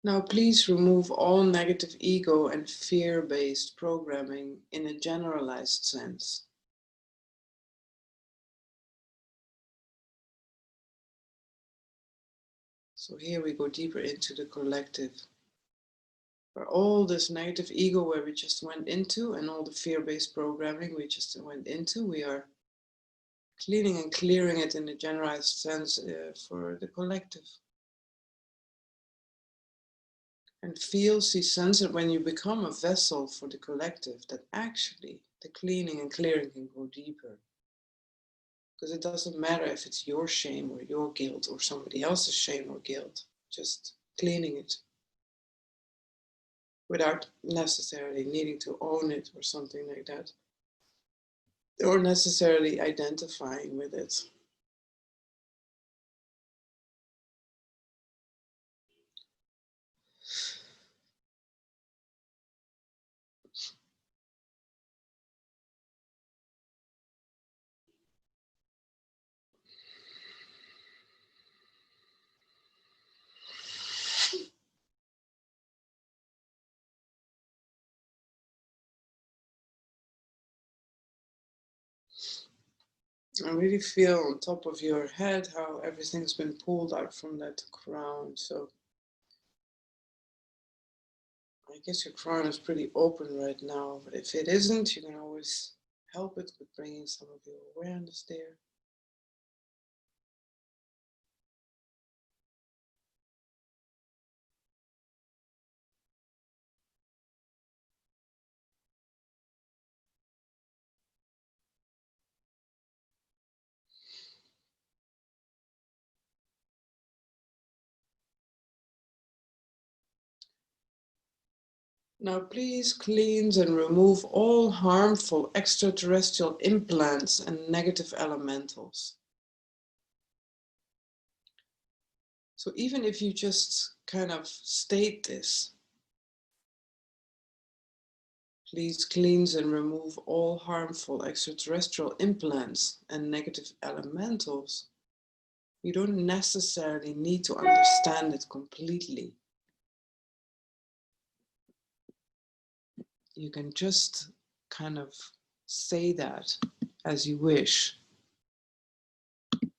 Now, please remove all negative ego and fear-based programming in a generalized sense. So here we go deeper into the collective, where all this negative ego where we just went into, and all the fear-based programming we just went into, we are cleaning and clearing it in a generalized sense for the collective. And feel, see, sense that when you become a vessel for the collective, that actually the cleaning and clearing can go deeper. Because it doesn't matter if it's your shame or your guilt or somebody else's shame or guilt, just cleaning it without necessarily needing to own it or something like that, or necessarily identifying with it. And really feel on top of your head how everything's been pulled out from that crown. So I guess your crown is pretty open right now, but if it isn't, you can always help it with bringing some of your awareness there. Now please cleanse and remove all harmful extraterrestrial implants and negative elementals. So even if you just kind of state this, please cleanse and remove all harmful extraterrestrial implants and negative elementals. You don't necessarily need to understand it completely. You can just kind of say that as you wish,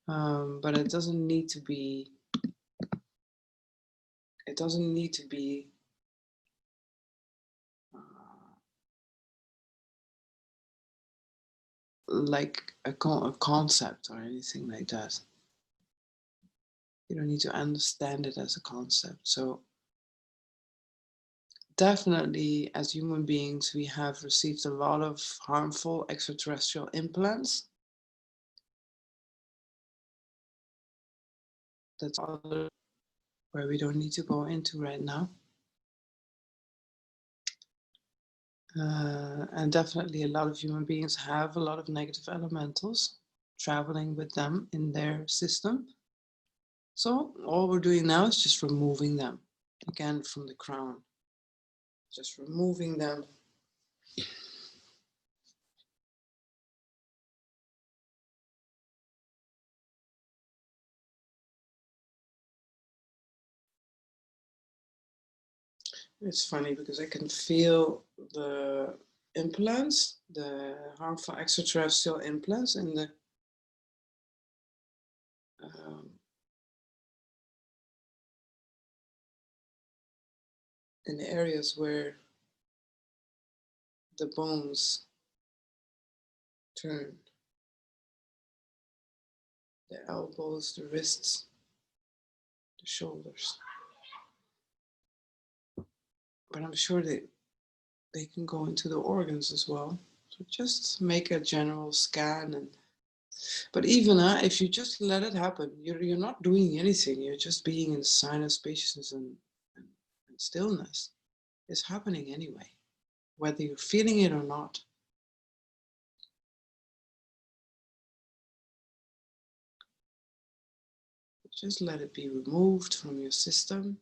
but it doesn't need to be. It doesn't need to be like a concept or anything like that. You don't need to understand it as a concept. So definitely, as human beings, we have received a lot of harmful extraterrestrial implants. That's other where we don't need to go into right now. And definitely a lot of human beings have a lot of negative elementals traveling with them in their system. So all we're doing now is just removing them again from the crown. Just removing them. It's funny because I can feel the implants, the harmful extraterrestrial implants in the areas where the bones turn. The elbows, the wrists, the shoulders. But I'm sure they can go into the organs as well. So just make a general scan. But even if you just let it happen, you're not doing anything. You're just being in silence, spaciousness, and stillness. It's happening anyway, whether you're feeling it or not. Just let it be removed from your system.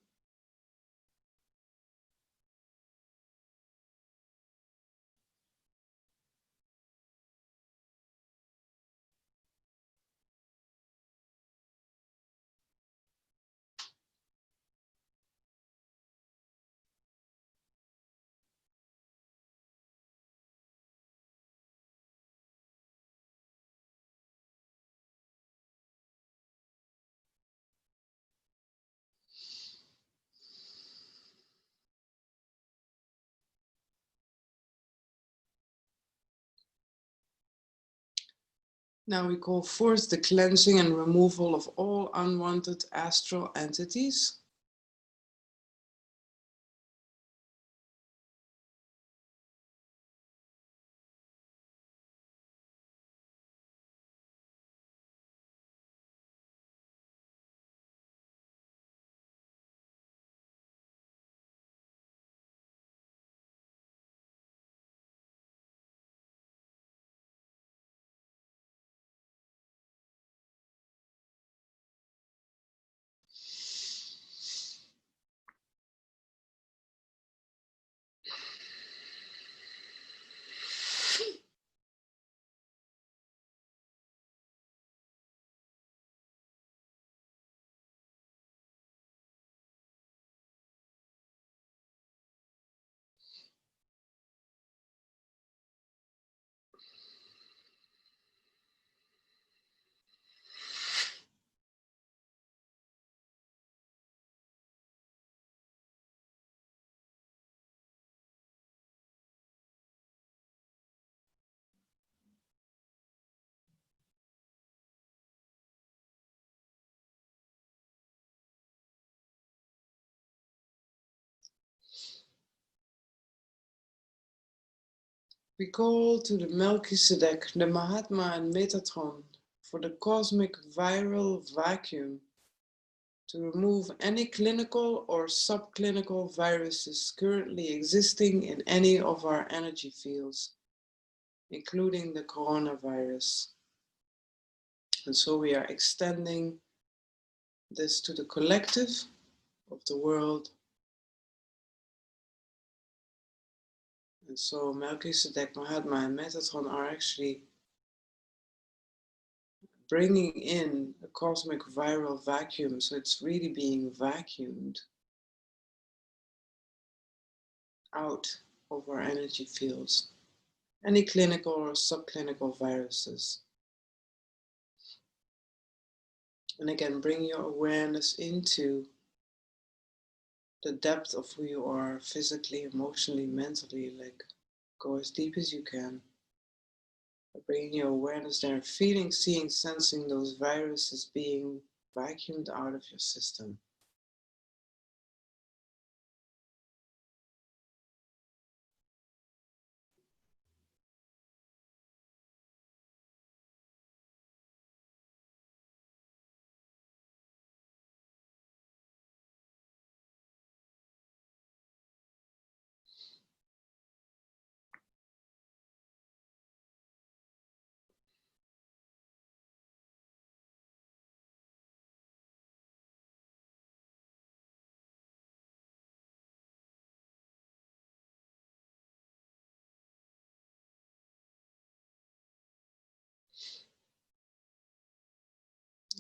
Now we call forth the cleansing and removal of all unwanted astral entities. We call to the Melchizedek, the Mahatma and Metatron for the cosmic viral vacuum to remove any clinical or subclinical viruses currently existing in any of our energy fields, including the coronavirus. And so we are extending this to the collective of the world. And so Melchizedek, Mahatma, and Metatron are actually bringing in a cosmic viral vacuum. So it's really being vacuumed out of our energy fields. Any clinical or subclinical viruses. And again, bring your awareness into the depth of who you are physically, emotionally, mentally. Like, go as deep as you can. Bringing your awareness there, feeling, seeing, sensing those viruses being vacuumed out of your system.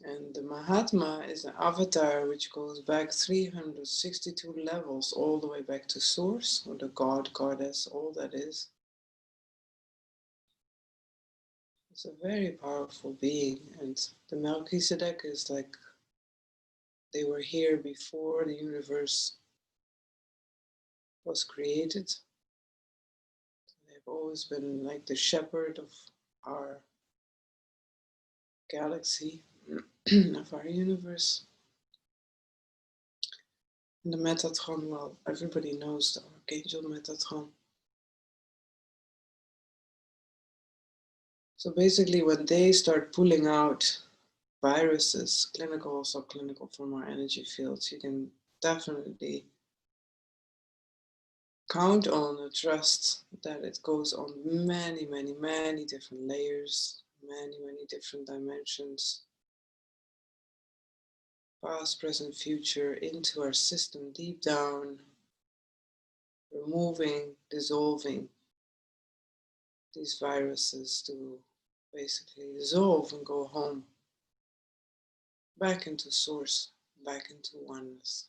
And the Mahatma is an avatar which goes back 362 levels, all the way back to Source, or the God, Goddess, all that is. It's a very powerful being. And the Melchizedek is like, they were here before the universe was created. They've always been like the shepherd of our galaxy, of our universe. And the Metatron, well, everybody knows the Archangel Metatron. So basically, when they start pulling out viruses, clinical or subclinical, from our energy fields, you can definitely count on or trust that it goes on many, many, many different layers, many, many different dimensions, past, present, future, into our system deep down, removing, dissolving these viruses to basically dissolve and go home, back into source, back into oneness.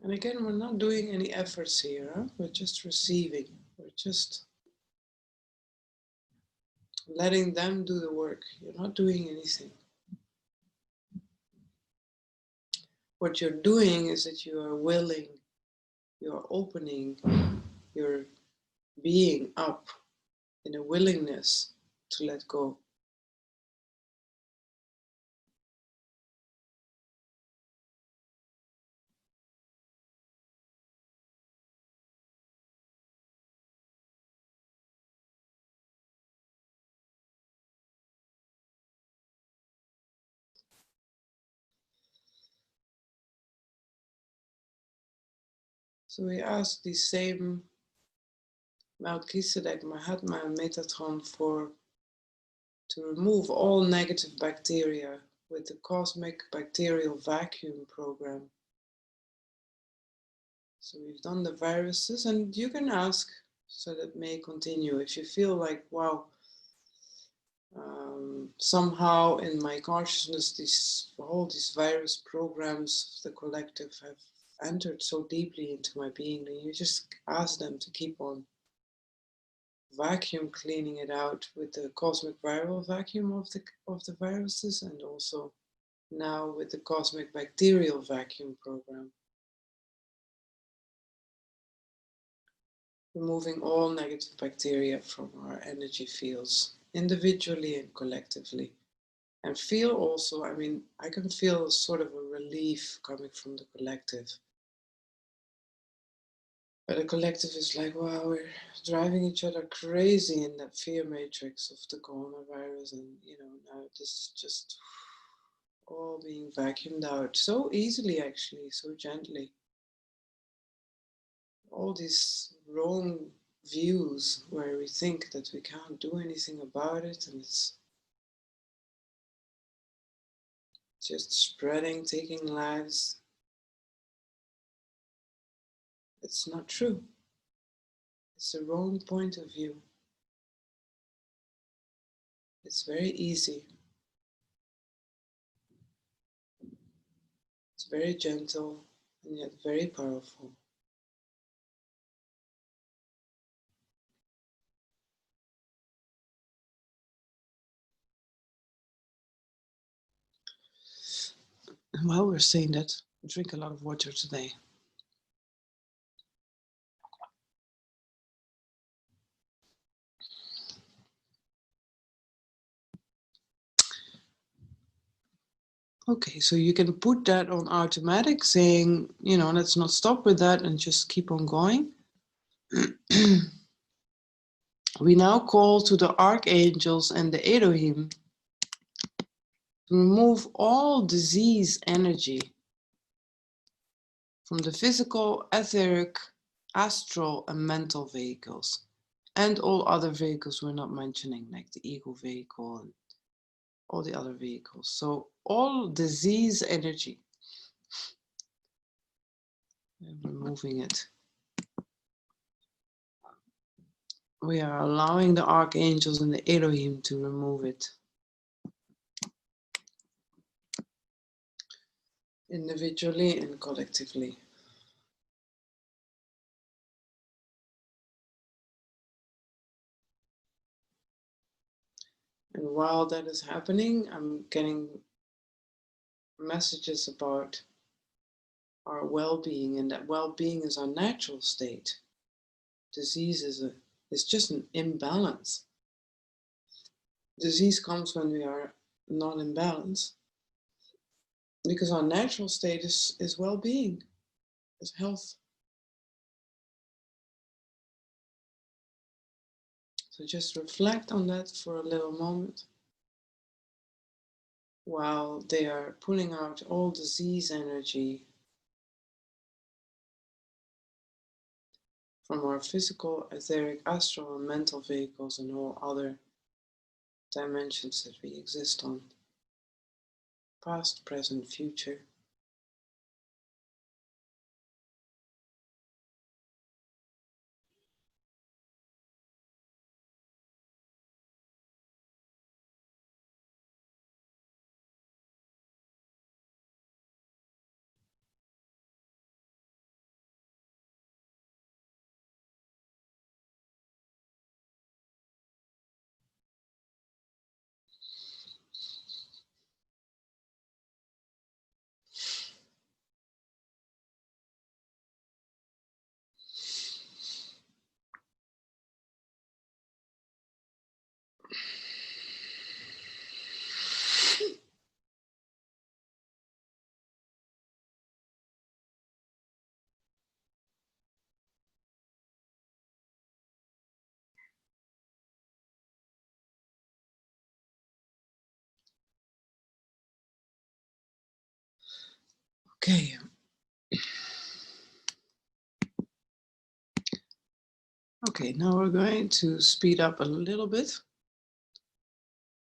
And again, we're not doing any efforts here. Huh? We're just receiving. We're just letting them do the work. You're not doing anything. What you're doing is that you are willing, you're opening, you're being up in a willingness to let go. So we ask the same Melchizedek, Mahatma, and Metatron to remove all negative bacteria with the cosmic bacterial vacuum program. So we've done the viruses, and you can ask, so that may continue. If you feel like, wow, somehow in my consciousness, all these virus programs of the collective have entered so deeply into my being, and you just ask them to keep on vacuum cleaning it out with the cosmic viral vacuum of the viruses, and also now with the cosmic bacterial vacuum program, removing all negative bacteria from our energy fields individually and collectively. And feel also, I mean, I can feel sort of a relief coming from the collective. But the collective is like, wow, we're driving each other crazy in that fear matrix of the coronavirus. And, you know, now this is just all being vacuumed out so easily, actually, so gently. All these wrong views where we think that we can't do anything about it, and it's just spreading, taking lives. It's not true. It's a wrong point of view. It's very easy. It's very gentle and yet very powerful. And while we're saying that, drink a lot of water today. Okay, so you can put that on automatic, saying, you know, let's not stop with that and just keep on going. We now call to the archangels and the Elohim to remove all disease energy from the physical, etheric, astral, and mental vehicles, and all other vehicles we're not mentioning, like the ego vehicle and all the other vehicles. So all disease energy, and removing it. We are allowing the archangels and the Elohim to remove it. Individually and collectively. And while that is happening, I'm getting messages about our well-being, and that well-being is our natural state. Disease is just an imbalance. Disease comes when we are not in balance, because our natural state is well-being, is health. So just reflect on that for a little moment while they are pulling out all disease energy from our physical, etheric, astral, and mental vehicles and all other dimensions that we exist on. Past, present, future. Okay. Okay, now we're going to speed up a little bit.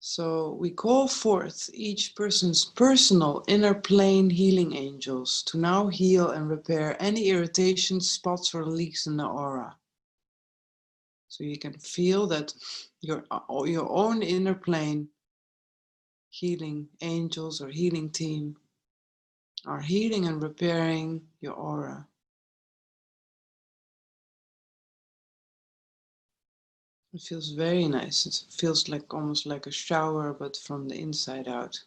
So we call forth each person's personal inner plane healing angels to now heal and repair any irritations, spots, or leaks in the aura. So you can feel that your own inner plane healing angels or healing team are healing and repairing your aura. It feels very nice. It feels like almost like a shower, but from the inside out.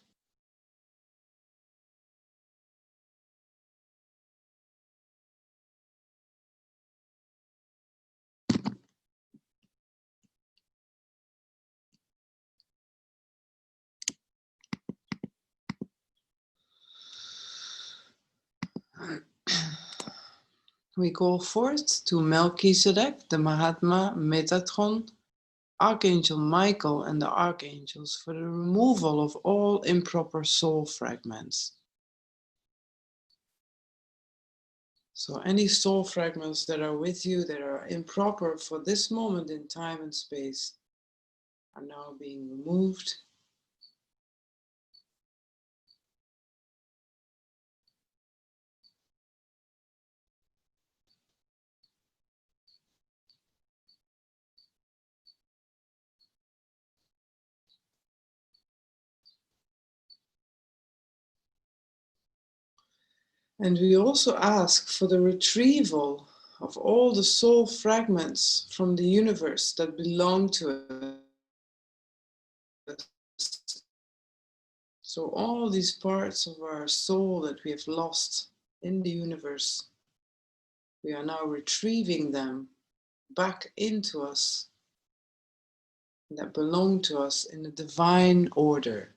We call forth to Melchizedek, the Mahatma, Metatron, Archangel Michael and the Archangels for the removal of all improper soul fragments. So any soul fragments that are with you that are improper for this moment in time and space are now being removed. And we also ask for the retrieval of all the soul fragments from the universe that belong to us. So all these parts of our soul that we have lost in the universe, we are now retrieving them back into us that belong to us in a divine order.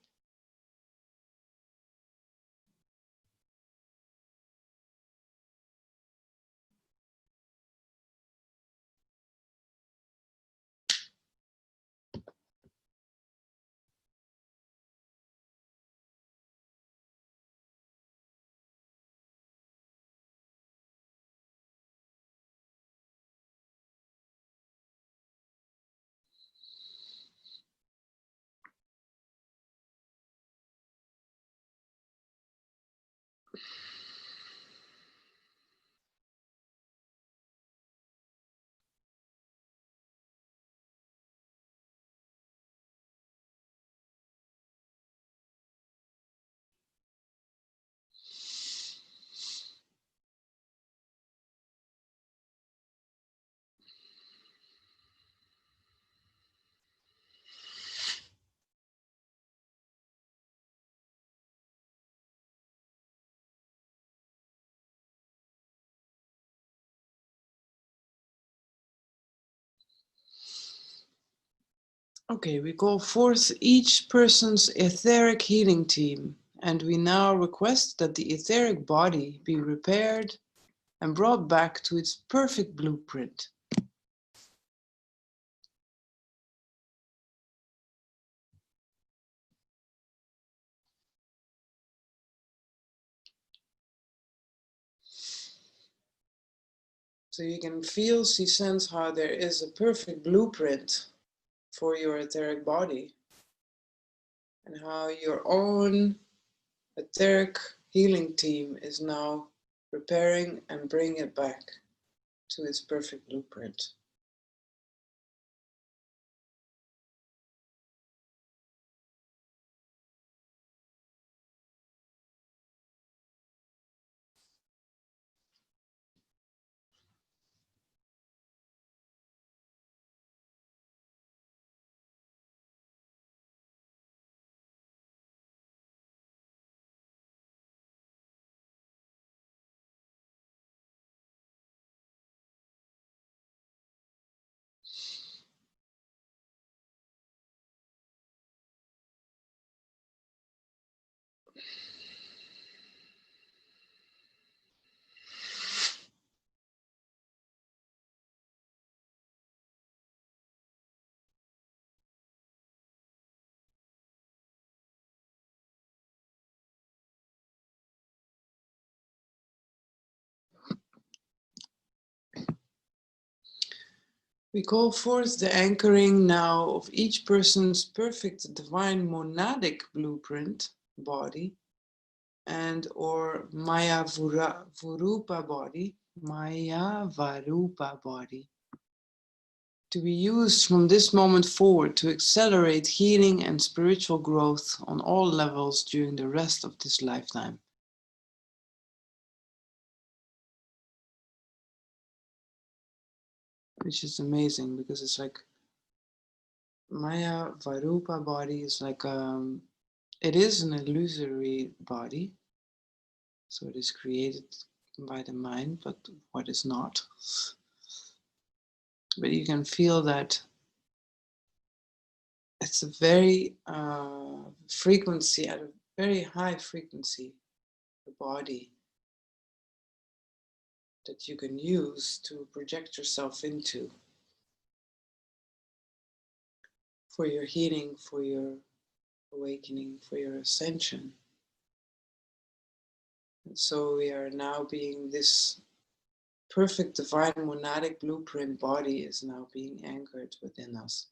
Okay, we call forth each person's etheric healing team, and we now request that the etheric body be repaired and brought back to its perfect blueprint. So you can feel, see, sense how there is a perfect blueprint for your etheric body and how your own etheric healing team is now repairing and bringing it back to its perfect blueprint. We call forth the anchoring now of each person's perfect divine monadic blueprint body and or Maya Varupa body, Maya Varupa body, to be used from this moment forward to accelerate healing and spiritual growth on all levels during the rest of this lifetime. which is amazing because it's like Maya Varupa body is like it is an illusory body, so it is created by the mind, but what is not. But you can feel that it's a very frequency, at a very high frequency, the body that you can use to project yourself into for your healing, for your awakening, for your ascension. And so we are now being this perfect divine monadic blueprint body is now being anchored within us.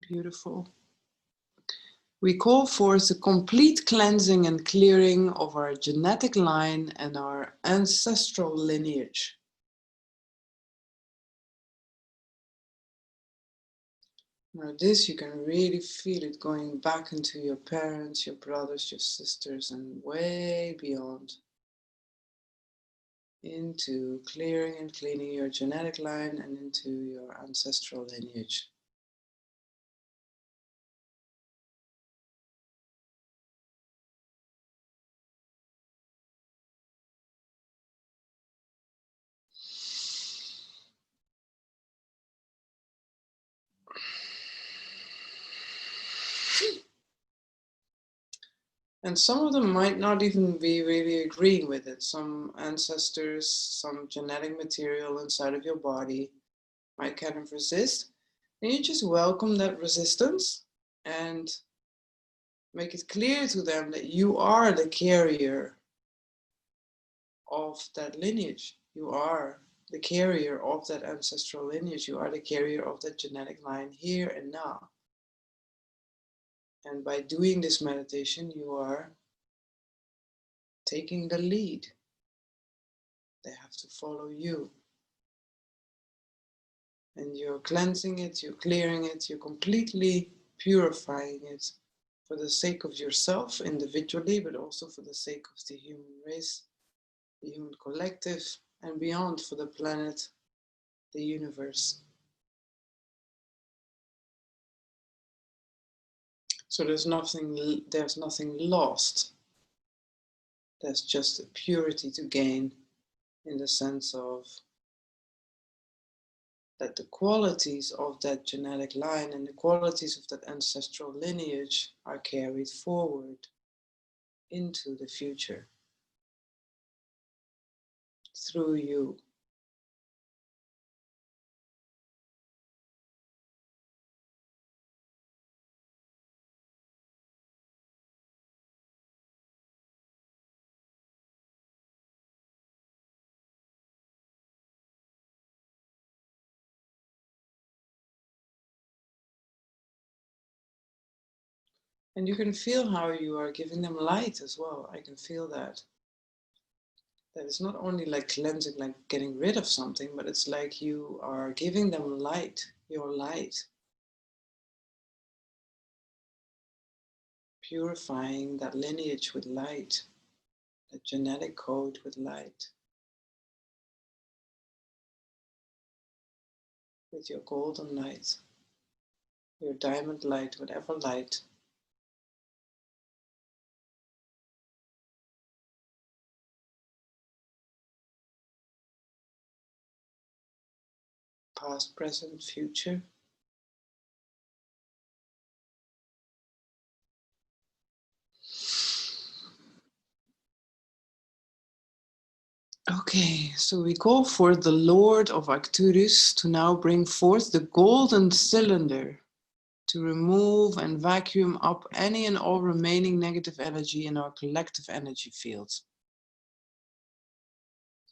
Beautiful. We call forth a complete cleansing and clearing of our genetic line and our ancestral lineage. Now this, you can really feel it going back into your parents, your brothers, your sisters, and way beyond. Into clearing and cleaning your genetic line and into your ancestral lineage. And some of them might not even be really agreeing with it. Some ancestors, some genetic material inside of your body might kind of resist. And you just welcome that resistance and make it clear to them that you are the carrier of that lineage. You are the carrier of that ancestral lineage. You are the carrier of that genetic line here and now. And by doing this meditation, you are taking the lead. They have to follow you. And you're cleansing it, you're clearing it, you're completely purifying it for the sake of yourself individually, but also for the sake of the human race, the human collective, and beyond, for the planet, the universe. So there's nothing lost. There's just a purity to gain, in the sense of that the qualities of that genetic line and the qualities of that ancestral lineage are carried forward into the future through you. And you can feel how you are giving them light as well. I can feel that. That it's not only like cleansing, like getting rid of something, but it's like you are giving them light, your light. Purifying that lineage with light, that genetic code with light. With your golden light, your diamond light, whatever light. Past, present, future. Okay, so we call for the Lord of Arcturus to now bring forth the golden cylinder to remove and vacuum up any and all remaining negative energy in our collective energy fields.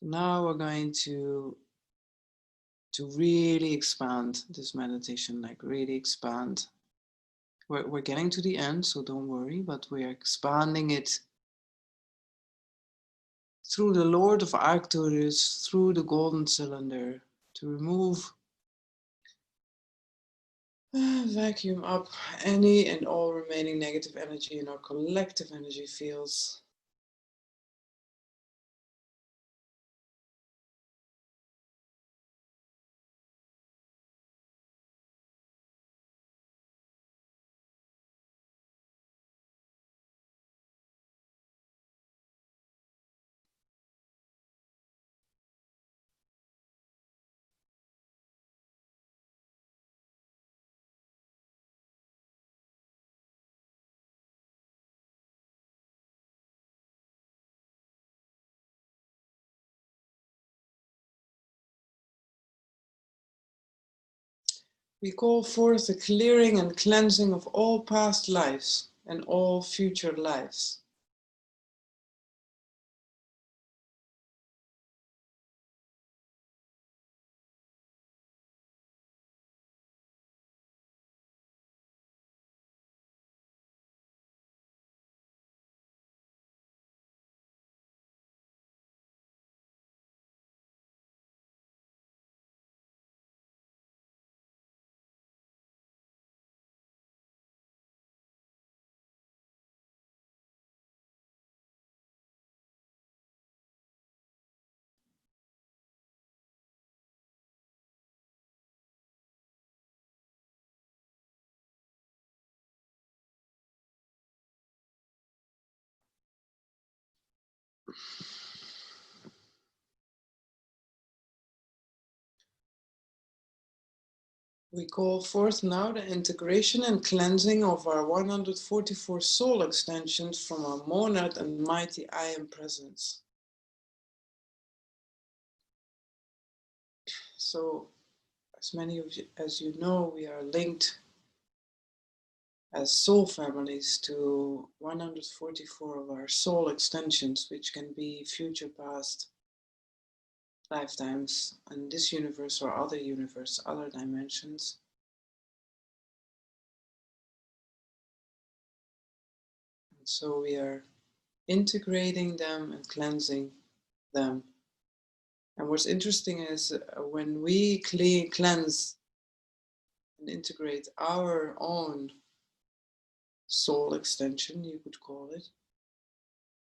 Now we're going to really expand this meditation, like really expand. We're getting to the end, so don't worry, but we're expanding it through the Lord of Arcturus, through the golden cylinder, to remove, vacuum up any and all remaining negative energy in our collective energy fields. We call forth the clearing and cleansing of all past lives and all future lives. We call forth now the integration and cleansing of our 144 soul extensions from our monad and mighty I Am presence. So, as many of you as you know, we are linked as soul families to 144 of our soul extensions, which can be future, past lifetimes in this universe or other universe, other dimensions. And so we are integrating them and cleansing them. And what's interesting is when we cleanse and integrate our own soul extension, you could call it,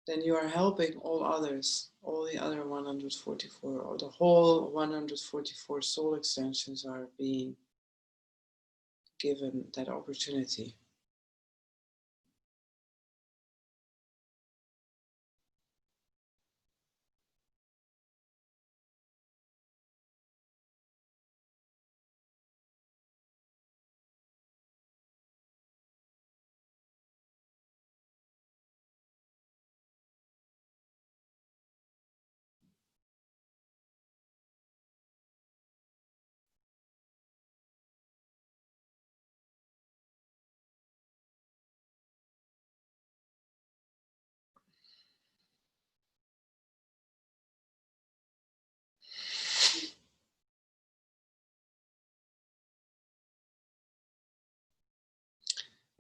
then you are helping all others, all the other 144, or the whole 144 soul extensions are being given that opportunity.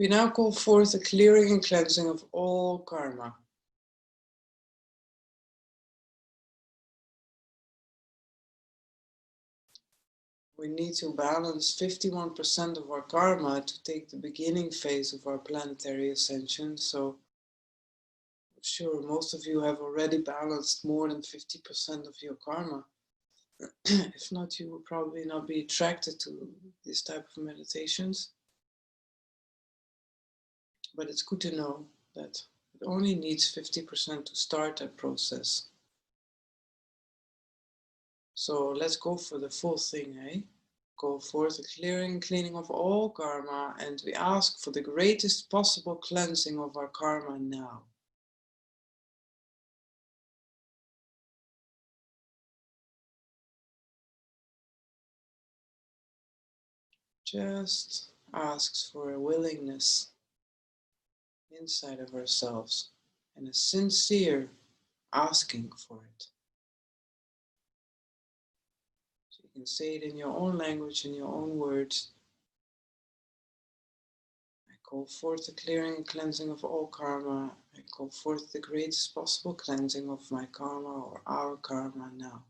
We now call forth the clearing and cleansing of all karma. We need to balance 51% of our karma to take the beginning phase of our planetary ascension. So I'm sure most of you have already balanced more than 50% of your karma. If not, you will probably not be attracted to this type of meditations. But it's good to know that it only needs 50% to start that process. So let's go for the full thing, eh? Go forth the clearing and cleaning of all karma, and we ask for the greatest possible cleansing of our karma now. Just asks for a willingness inside of ourselves and a sincere asking for it. can say it in your own language, in your own words. I call forth the clearing and cleansing of all karma. I call forth the greatest possible cleansing of my karma or our karma now.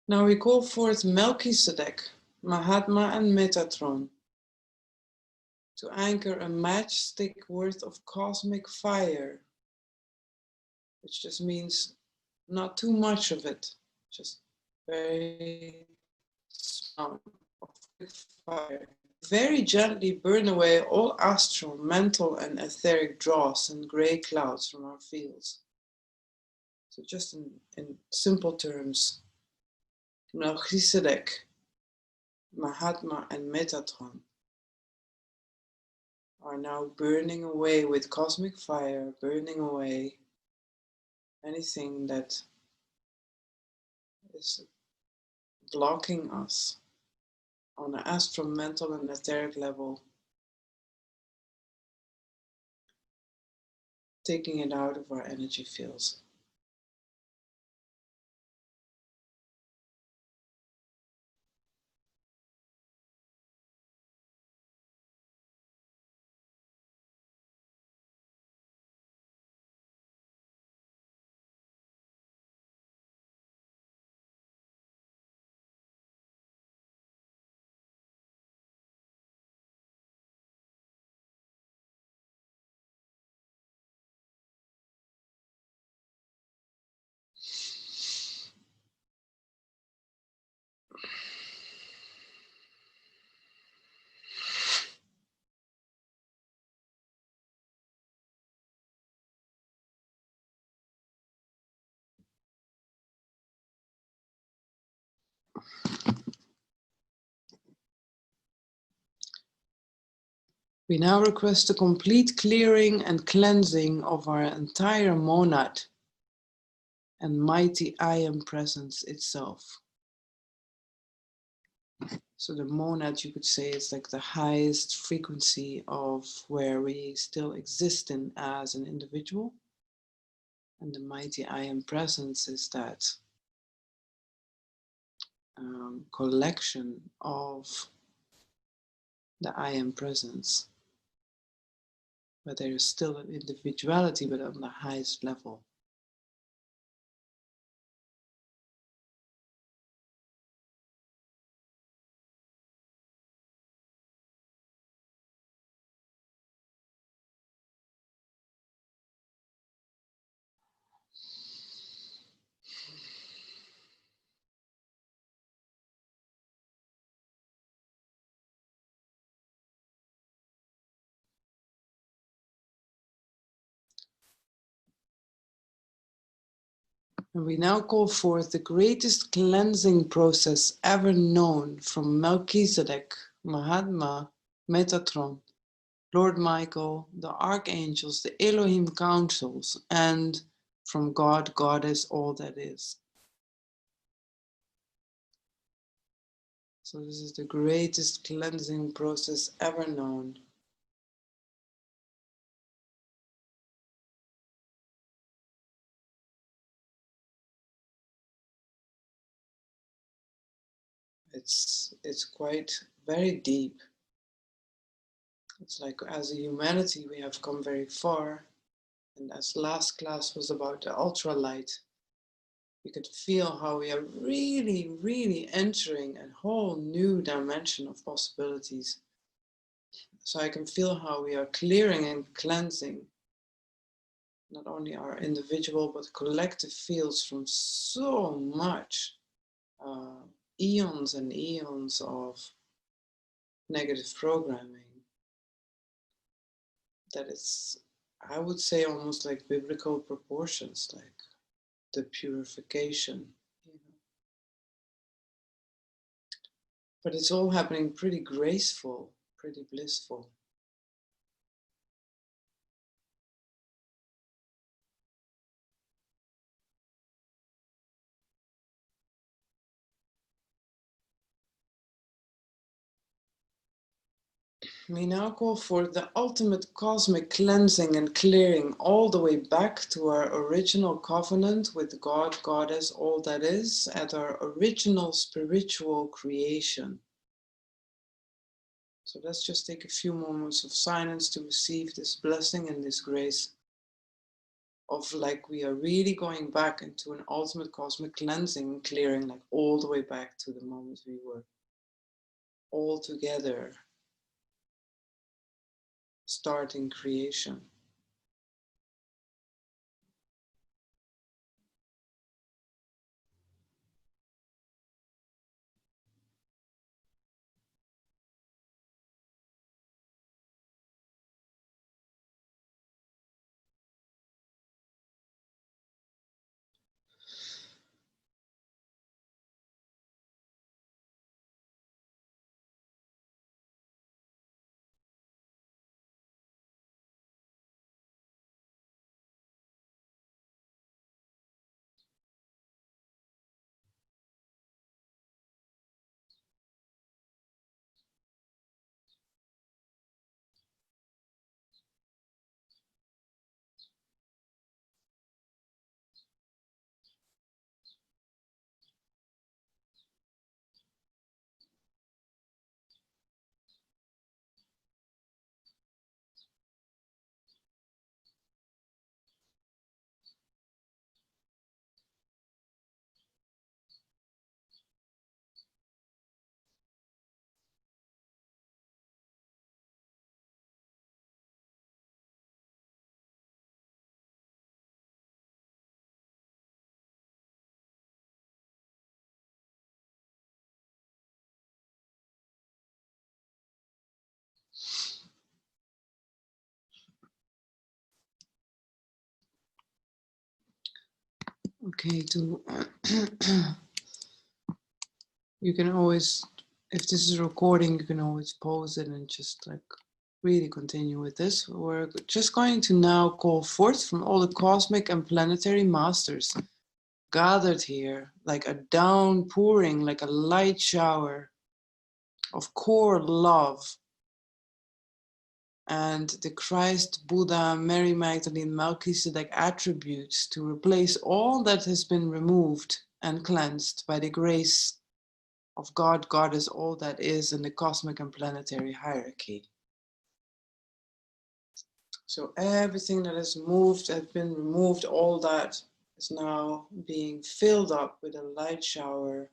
Now we call forth Melchizedek, Mahatma and Metatron to anchor a matchstick worth of cosmic fire, which just means not too much of it, just very small of fire. Very gently burn away all astral, mental and etheric dross and grey clouds from our fields. So just in simple terms, Melchizedek, Mahatma and Metatron are now burning away with cosmic fire, burning away anything that is blocking us on an astral, mental and etheric level, taking it out of our energy fields. We now request a complete clearing and cleansing of our entire monad and mighty I Am presence itself. So the monad, you could say, is like the highest frequency of where we still exist in as an individual. And the mighty I Am presence is that collection of the I Am presence. But there is still an individuality, but on the highest level. And we now call forth the greatest cleansing process ever known from Melchizedek, Mahatma, Metatron, Lord Michael, the archangels, the Elohim councils, and from God, Goddess, all that is. So this is the greatest cleansing process ever known. It's quite very deep. It's like as a humanity we have come very far, and as last class was about the ultralight, we could feel how we are really, really entering a whole new dimension of possibilities. So I can feel how we are clearing and cleansing not only our individual but collective fields from so much eons and eons of negative programming that it's, I would say, almost like biblical proportions, like the purification, you know. But it's all happening pretty graceful, pretty blissful. We now call for the ultimate cosmic cleansing and clearing all the way back to our original covenant with God, Goddess, all that is, at our original spiritual creation. So let's just take a few moments of silence to receive this blessing and this grace of like we are really going back into an ultimate cosmic cleansing and clearing, like all the way back to the moment we were all together starting creation. Okay, you can always, if this is a recording, you can always pause it and just like really continue with this. We're just going to now call forth from all the cosmic and planetary masters gathered here, like a downpouring, like a light shower of core love and the Christ, Buddha, Mary Magdalene, Melchizedek attributes to replace all that has been removed and cleansed by the grace of God, Goddess, all that is in the cosmic and planetary hierarchy. So everything that has moved, has been removed, all that is now being filled up with a light shower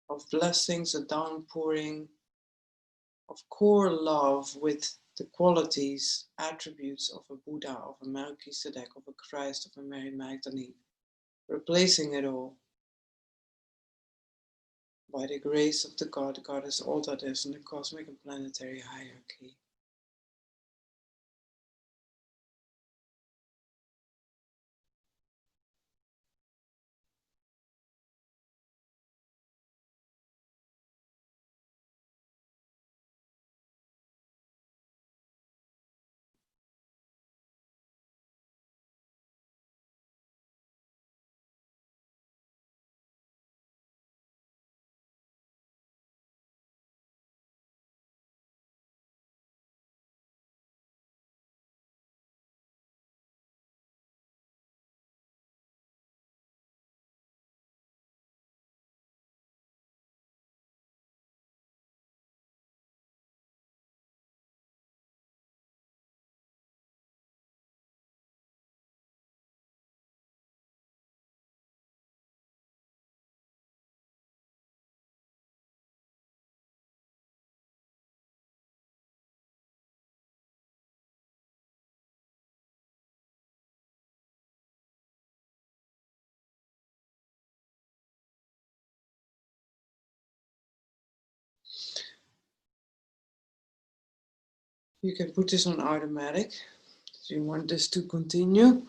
of blessings, a downpouring of core love with the qualities, attributes of a Buddha, of a Melchizedek, of a Christ, of a Mary Magdalene, replacing it all by the grace of the God, Goddess, all that is in the cosmic and planetary hierarchy. You can put this on automatic. So you want this to continue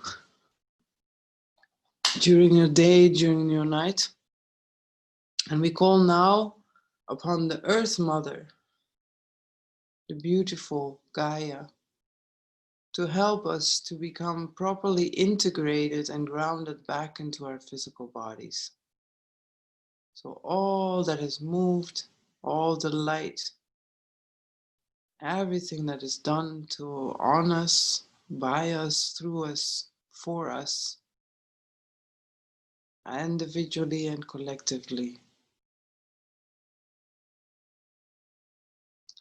during your day, during your night. And we call now upon the Earth Mother, the beautiful Gaia, to help us to become properly integrated and grounded back into our physical bodies. So all that is moved, all the light, everything that is done to on us, by us, through us, for us, individually and collectively.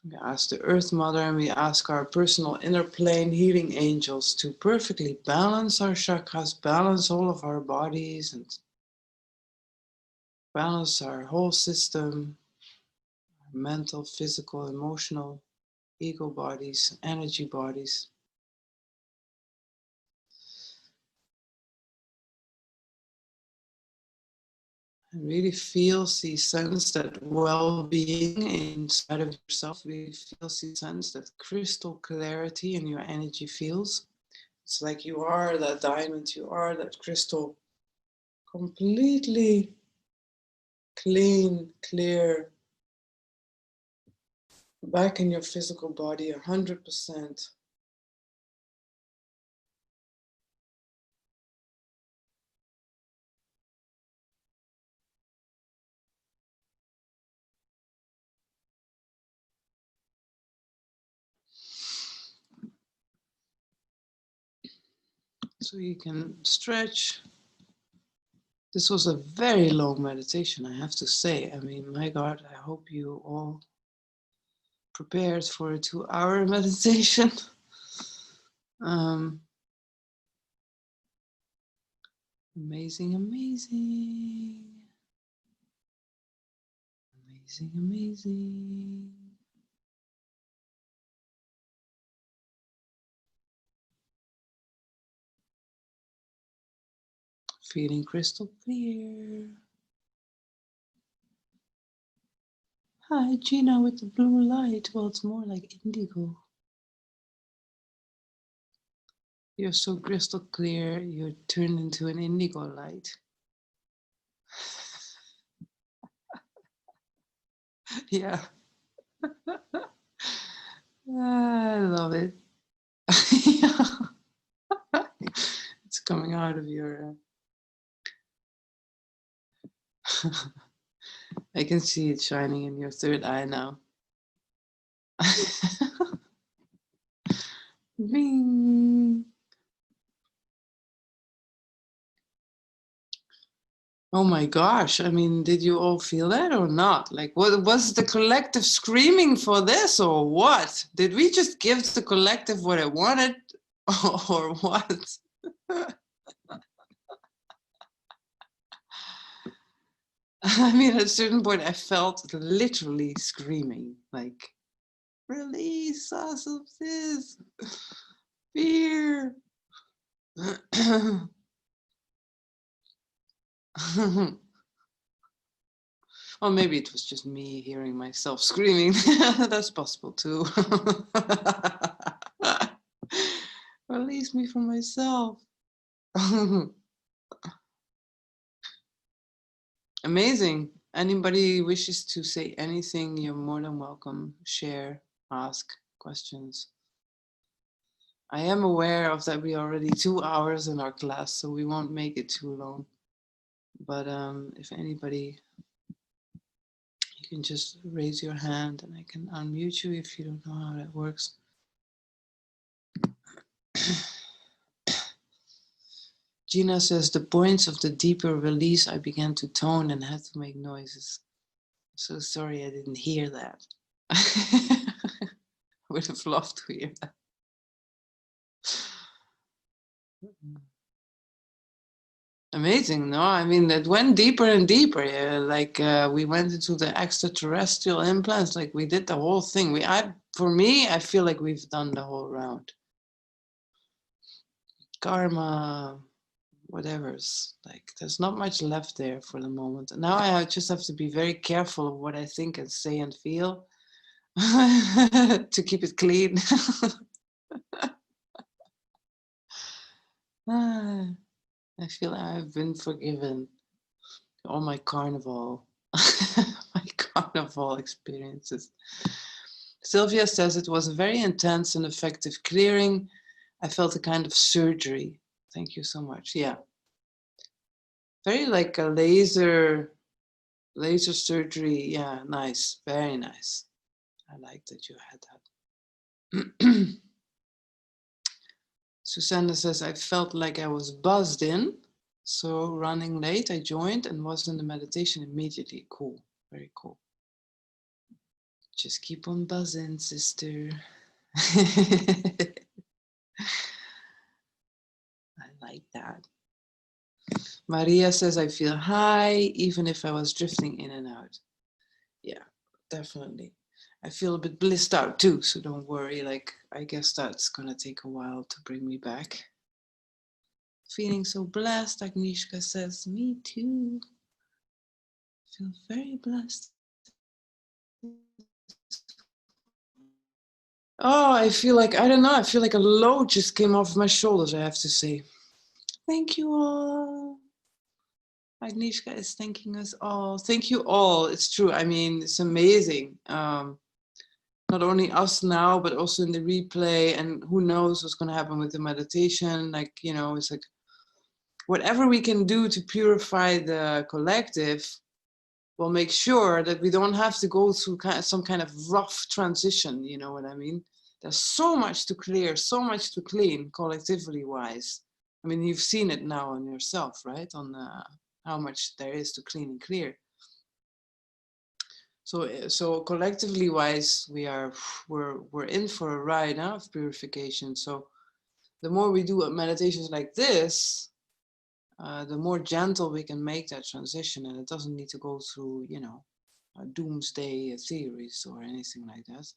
We ask the Earth Mother and we ask our personal inner plane healing angels to perfectly balance our chakras, balance all of our bodies, and balance our whole system, our mental, physical, emotional, ego bodies, energy bodies. And really feel, see, sense that well-being inside of yourself. Really feel, see, sense that crystal clarity in your energy fields. It's like you are that diamond, you are that crystal, completely clean, clear, back in your physical body, 100%. So you can stretch. This was a very long meditation, I have to say. I mean, my God, I hope you all prepared for a 2-hour meditation. Amazing, amazing. Amazing, amazing. Feeling crystal clear. Hi, Gina with the blue light. Well, it's more like indigo. You're so crystal clear, you're turned into an indigo light. Yeah. I love it. Yeah. It's coming out of your... I can see it shining in your third eye now. Bing. Oh my gosh, I mean, did you all feel that or not? Like, what was the collective screaming for this or what? Did we just give the collective what it wanted or what? I mean, at a certain point, I felt literally screaming, like, release us of this fear. Or maybe it was just me hearing myself screaming. That's possible too. Release me from myself. Amazing. Anybody wishes to say anything, you're more than welcome. Share, ask questions. I am aware of that we're already 2 hours in our class, so we won't make it too long. But if anybody, you can just raise your hand and I can unmute you if you don't know how that works. Gina says, the points of the deeper release, I began to tone and had to make noises. So sorry I didn't hear that. I would have loved to hear that. Amazing, no? I mean, that went deeper and deeper. We went into the extraterrestrial implants, like we did the whole thing. For me, I feel like we've done the whole round. Karma, whatever's, like, there's not much left there for the moment. Now I just have to be very careful of what I think and say and feel. to keep it clean. I feel I've been forgiven. All my carnival, my carnival experiences. Sylvia says it was a very intense and effective clearing. I felt a kind of surgery. Thank you so much. Yeah. Very like a laser surgery. Yeah, nice. Very nice. I like that you had that. Susanna says, I felt like I was buzzed in. So running late, I joined and was in the meditation immediately. Cool. Very cool. Just keep on buzzing, sister. I like that. Maria says, I feel high, even if I was drifting in and out. Yeah, definitely. I feel a bit blissed out too, so don't worry. Like, I guess that's gonna take a while to bring me back. Feeling so blessed, Agnieszka says, me too. Feel very blessed. Oh, I feel like, I don't know, I feel like a load just came off my shoulders, I have to say. Thank you all. Agnieszka is thanking us all. Thank you all. It's true. I mean, it's amazing. Not only us now, but also in the replay, and who knows what's going to happen with the meditation. Like, you know, it's like whatever we can do to purify the collective will make sure that we don't have to go through some kind of rough transition. You know what I mean? There's so much to clear, so much to clean collectively wise. I mean, you've seen it now on yourself, right? On how much there is to clean and clear. So collectively wise, we're in for a ride of purification. So the more we do meditations like this, the more gentle we can make that transition, and it doesn't need to go through, you know, doomsday theories or anything like that.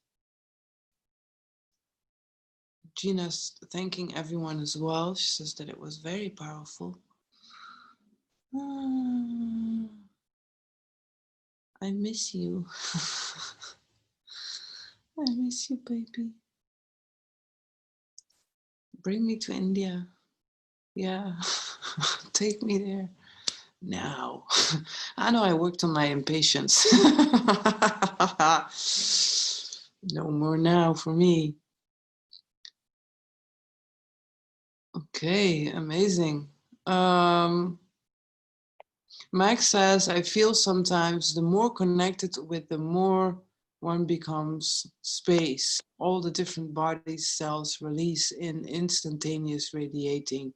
Gina's thanking everyone as well. She says that it was very powerful. I miss you. I miss you, baby. Bring me to India. Yeah, take me there now. I know I worked on my impatience. No more now for me. Okay, amazing. Max says, I feel sometimes the more connected with the more one becomes space. All the different bodies, cells release in instantaneous radiating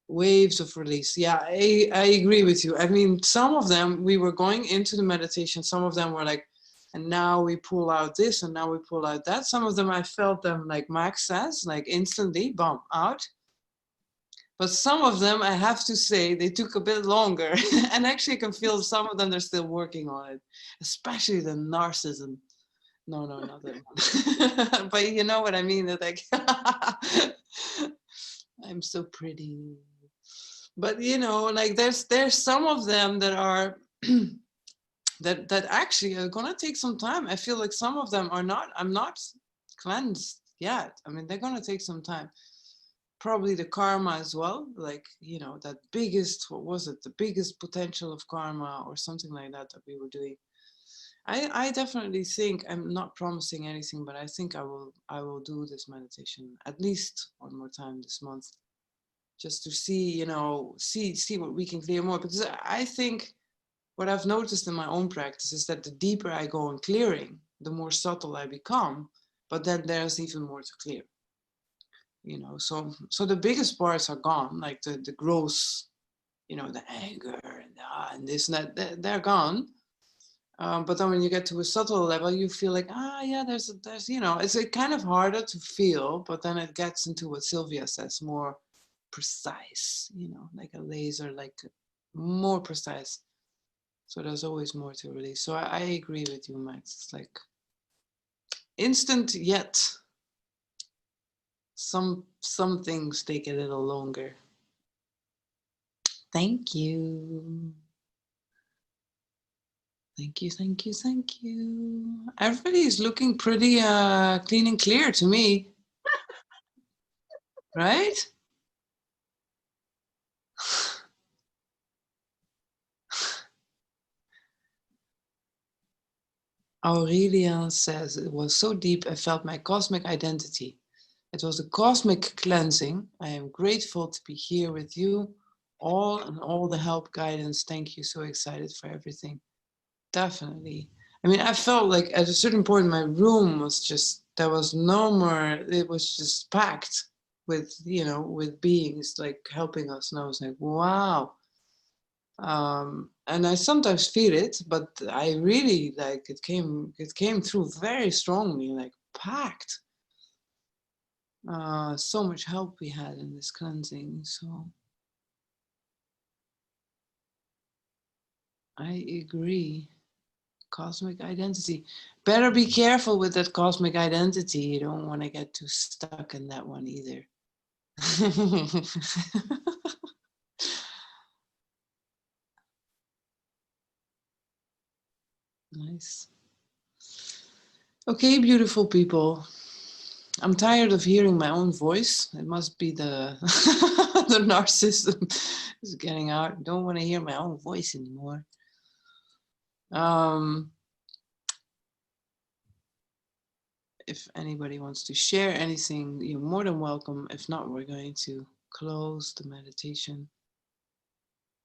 waves of release. Yeah, I agree with you. I mean, some of them, we were going into the meditation, some of them were like, and now we pull out this and now we pull out that. Some of them I felt them, like Max says, like instantly, boom, out. But some of them, I have to say, they took a bit longer. And actually I can feel some of them, they're still working on it, especially the narcissism. No, not that one. But you know what I mean? That like, I'm so pretty. But you know, like there's some of them that are that actually are gonna take some time. I feel like some of them are not. I'm not cleansed yet. I mean, they're gonna take some time. Probably the karma as well. Like, you know, that biggest, what was it? The biggest potential of karma or something like that we were doing. I definitely think, I'm not promising anything, but I think I will do this meditation at least one more time this month, just to see, you know, see what we can clear more. Because I think what I've noticed in my own practice is that the deeper I go in clearing, the more subtle I become, but then there's even more to clear. You know, so the biggest parts are gone, like the gross, you know, the anger and this and that, they're gone. But then when you get to a subtle level, you feel like, yeah, there's, you know, it's kind of harder to feel, but then it gets into what Sylvia says, more precise, you know, like a laser, like more precise. So there's always more to release. So I agree with you, Max. It's like instant, yet some things take a little longer. Thank you. Thank you, thank you, thank you. Everybody is looking pretty clean and clear to me. Right? Aurelian says, it was so deep I felt my cosmic identity. It was a cosmic cleansing. I am grateful to be here with you all and all the help, guidance. Thank you. So excited for everything. Definitely. I mean, I felt like at a certain point my room was just, there was no more, it was just packed with, you know, with beings like helping us. And I was like, wow. And I sometimes feel it, but I really like it came through very strongly, like packed. So much help we had in this cleansing. So I agree. Cosmic identity. Better be careful with that cosmic identity. You don't want to get too stuck in that one either. Nice. Okay, beautiful people. I'm tired of hearing my own voice. It must be the the narcissism is getting out. Don't want to hear my own voice anymore. If anybody wants to share anything, you're more than welcome. If not, we're going to close the meditation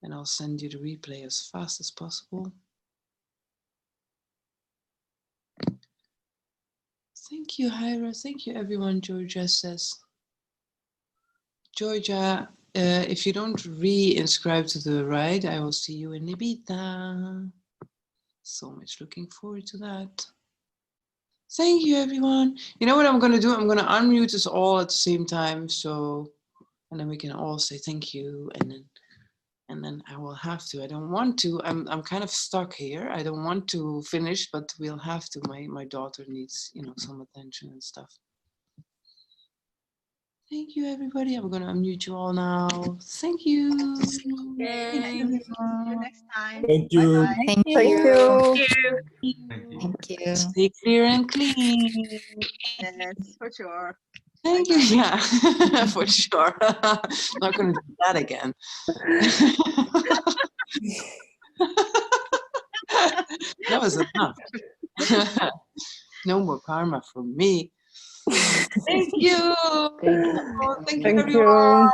and I'll send you the replay as fast as possible. Thank you, Hira. Thank you, everyone. Georgia says. Georgia, if you don't re-inscribe to the ride, I will see you in Ibiza. So much looking forward to that. Thank you, everyone. You know what I'm going to do? I'm going to unmute us all at the same time. So, and then we can all say thank you. And then I will have to. I don't want to. I'm kind of stuck here. I don't want to finish, but we'll have to. My daughter needs, you know, some attention and stuff. Thank you, everybody. I'm going to unmute you all now. Thank you. Okay. See you next time. Thank you. Bye-bye. Thank Thank you. you. Thank you. Stay clear and clean. Yes, for sure. Thank you. Yeah, for sure. Not going to do that again. That was enough. No more karma from me. Thank you. Thank you, everyone.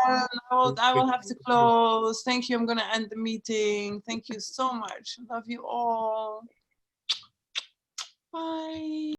I will have to close. Thank you. I'm going to end the meeting. Thank you so much. Love you all. Bye.